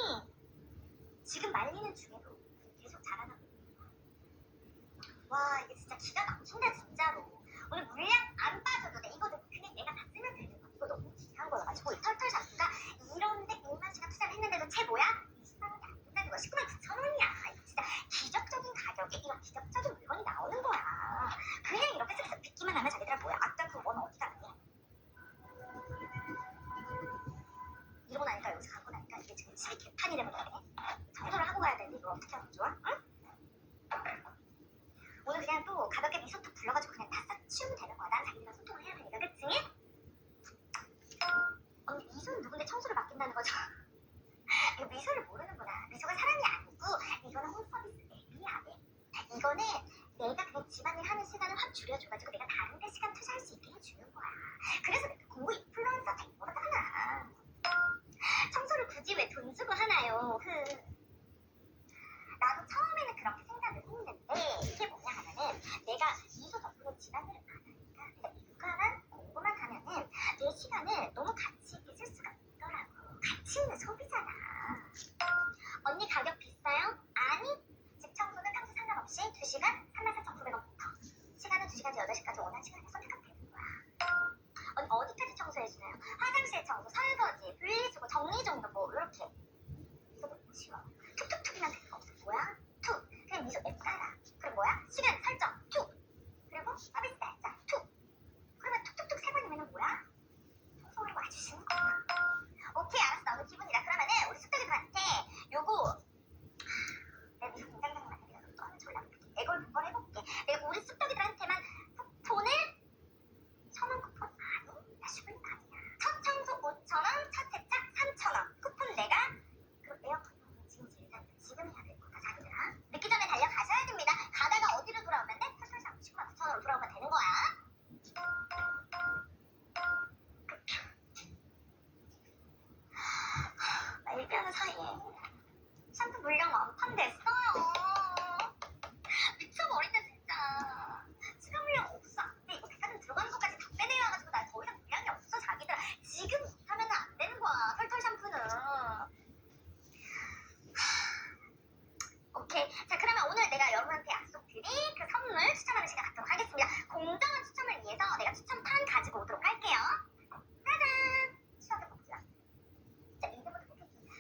지금 말리는 중에도 계속 자라나고. 와 이게 진짜 기가 막힌다 진짜로. 오늘 물량 안 빠져도 돼. 이거 그냥 내가 다 쓰면 되는 거. 이거 너무 귀한 거여가지고 이 털털 샴푸가 이런데 100만 시간 투자를 했는데도 채 뭐야? 20만 원이 안 된다는 거야. 19만 9천 원이야. 이거 진짜 기적적인 가격에 이런 기적적인 물건이 나오는 거야. 그냥 이렇게 쓱쓱 빗기만 하면 자기들아 뭐야? 아까 그 원 어디 갔니? 이러고 나니까 여기서 가고 나니까 이게 지금 집이 개판이 되버렸네. 청소를 하고 가야 되는데 이걸 어떻게 하면 좋아? 응? 오늘 그냥 또 가볍게 미소톡 불러가지고 그냥 다 싹 치우면 되는 거야. 난 자기랑 소통을 해야 되니까, 그치? 언니 미소는 누군데 청소를 맡긴다는 거죠? 이거 미소를 모르는구나. 미소가 사람이 아니고 이거는 홈서비스 앱이야. 이거는 내가 그냥 집안일 하는 시간을 확 줄여줘가지고 내가 다른 데 시간 투자할 수 있게 해주는 거야. 그래서 내가 공부 인플루언서 된 거잖아. 청소를 굳이 왜 돈 주고 하나요? 나도 처음에는 그렇게 생각을 했는데 이게 뭐냐 하면은 내가 이소 덕분에 집안일을 많으니까 내가 육아만 공부만 하면은 내 시간을 너무 가치 있게 쓸 수가 있더라고. 가치 있는 소비잖아. 언니 가격 비싸요? 아니, 집 청소는 평소 상관없이 2시간 34,900원부터. 시간은 2시간에서 8시까지 원하는 시간을 선택하면 되는 거야. 언니 어디까지 청소해주나요? 화장실 청소, 설거지, 분리수거, 정리정돈 뭐 이렇게. 이소도 쉬워. 툭툭툭이면 되는 거 없어. 뭐야? 툭. 그냥 미소 앱 깔아. 그럼 뭐야? 시간 설정 툭. 그리고 서비스 날짜 툭. 그러면 툭툭툭 3번이면 뭐야? 청소를 와주시는 거야. 오케이, 알았어. 너무 기분이라. 그러면은 우리 숙덕이들한테 요거 내가 미소 공장장님한테 내가 또 하나 전략 애걸 한번 해볼게. 내가 우리 숙덕이들한테만 쿠폰을 1,000원 쿠폰 아니? 나 슈블 아니야. 첫 청소 5,000원, 첫 세차 3,000원. 쿠폰 내가 그 에어컨 지금 제일 지금 해야 될 거다 자기들아. 늦기 전에 달려가셔야 됩니다. 가다가 어디로 돌아오면 돼? 펄펄 30만 9,000원으로 돌아오면 되는 거야. 나 얘기하는 사이에 샴푸 물량 완판됐어요. 미쳐버린다 진짜. 추가 물량 없어. 근데 이거 백화점 들어가는 것까지 다 빼내와가지고 나 더 이상 물량이 없어 자기들. 지금 하면은 안 되는 거야 털털 샴푸는. 오케이. 자 그러면 오늘 내가 여러분한테 약속드린 그 선물 추첨하는 시간 갖도록 하겠습니다. 공정한 추첨을 위해서 내가 추첨판 가지고 오도록 할게요. 짜잔. 추억의 복수야. 자 2등부터 뽑겠습니다.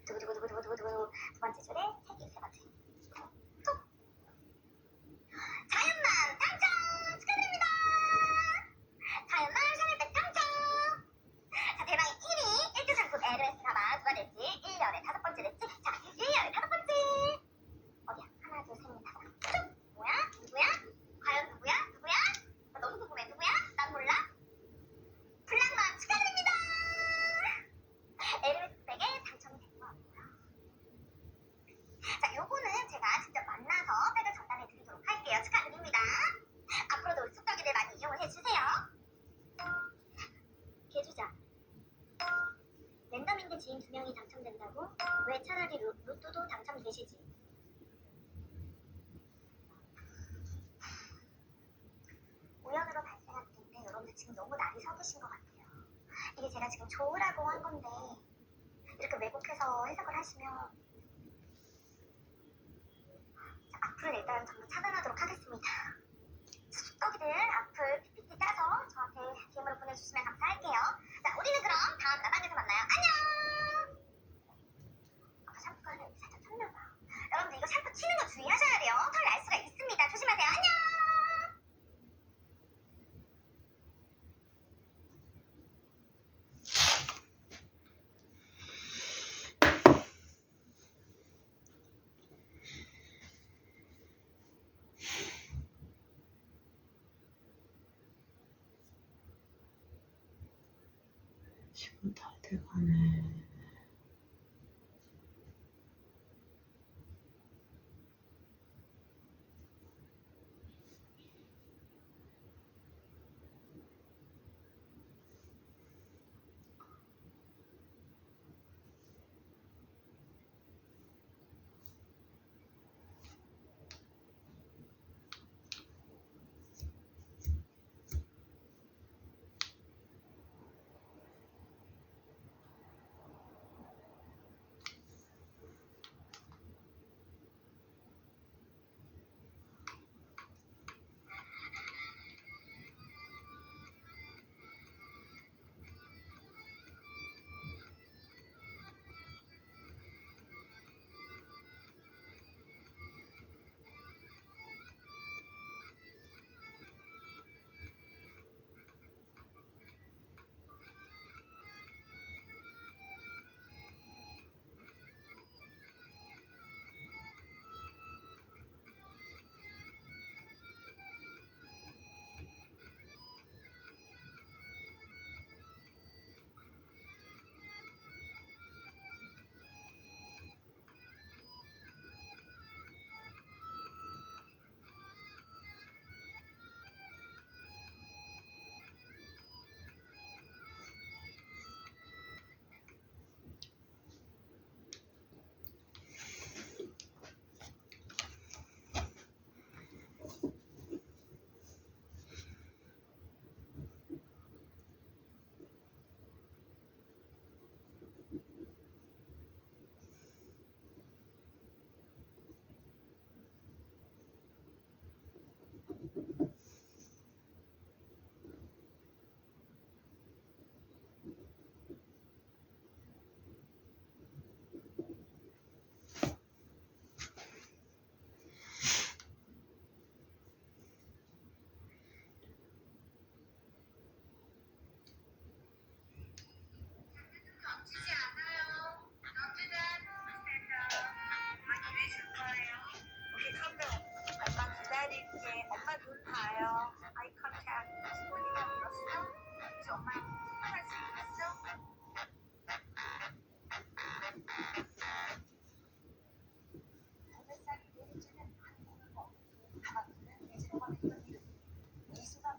두구두구두구두구두구. 두 번째 줄에 3개, 세 번째. 톡. 자연만 당첨 축하드립니다. 자연만 샤넬백 당첨. 자 대망의 1위 1등 상품 에르메스 가방 누가 됐지? 1년에 5번째 됐지? 자 1년에 5번째. 어디야? 하나 둘 셋 넷 다섯. 쭉. 뭐야? 누구야? 과연 누구야? 누구야? 나 너무 궁금해. 누구야? 난 몰라. 블락만 축하드립니다. 에르메스 백에 당첨이 된 거 같고요. 자, 요거는 제가 직접 만나서 백을 전달해 드리도록 할게요. 축하드립니다. 앞으로도 우리 숙덕이들 많이 이용을 해주세요. 개주자. 랜덤인데 지인 2명이 당첨된다고? 왜 차라리 로또도 당첨이 되시지? 우연으로 발생한 일인데 여러분들 지금 너무 날이 서두신 것 같아요. 이게 제가 지금 좋으라고 한 건데 이렇게 왜곡해서 해석을 하시면 자, 악플을 일단 정말 차단하도록 하겠습니다. 숙덕이들 악플 PPT 따서 저한테 DM으로 보내주시면 감사할게요. 자, 우리는 그럼 다음 나방에서 만나요. 안녕! 아까 샴푸가 여기 살짝 쳤나 봐. 여러분들 이거 샴푸 튀는 거 주의하셔야 돼요. 털 날 수가 있습니다. 조심하세요. 안녕! 시간 다 돼가네.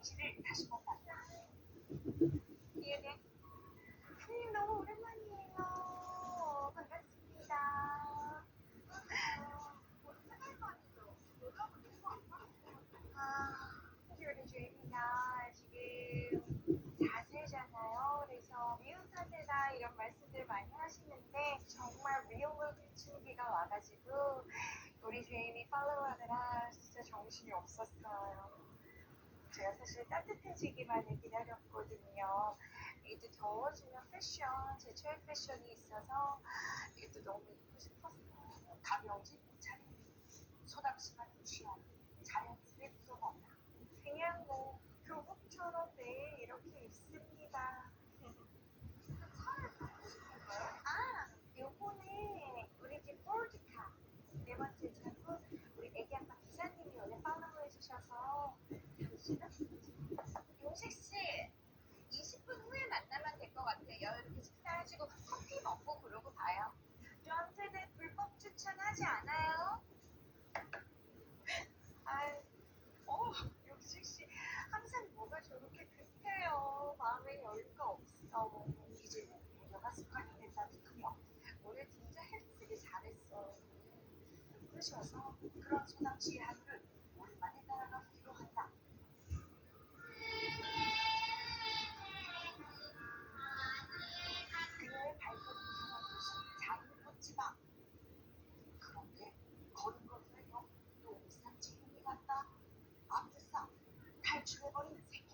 당신을 다시 만났다. 선생님 너무 오랜만이에요. 반갑습니다. 사실 우리 주인이가 지금 4세잖아요. 그래서 미운 사세다 이런 말씀들 많이 하시는데 정말 미움을 비추기가 와가지고 우리 주인이 팔로우하느라 진짜 정신이 없었어요. 제가 사실 따뜻해지기만을 기다렸거든요. 이제 더워지면 패션, 제 최애 패션이 있어서 이게 또 너무 입고 싶었어요. 가벼운 옷차림, 소담스만 취한 자연스레 풀어본다. 그냥 뭐 교복처럼 매일 이렇게 입습니다. 차를 바꾸시는 거예요? 아, 요거는 우리 집 폴드카. 네 번째 차고 우리 애기 아빠 기사님이 오늘 팔로우 해주셔서 당신은? 용식 씨, 20분 후에 만나면 될 것 같아요. 이렇게 식사하시고 커피 먹고 그러고 봐요. 저한테는 불법 추천하지 않아요? 아유, 용식 씨, 항상 뭐가 저렇게 급해요. 마음에 여유가 없어. 이제 배려가 습관이 된다니까요. 오늘 진짜 헬스기 잘했어. 그러셔서 그런 소담 씨의 하루를 오랜만에 따라가 보기로 한다. 그녀의 발걸음이 향한 곳이 작은 꽃지방. 그런데 걸음걸이를 또 옴상치 힘이 갔다. 앞에서 탈출해버린 새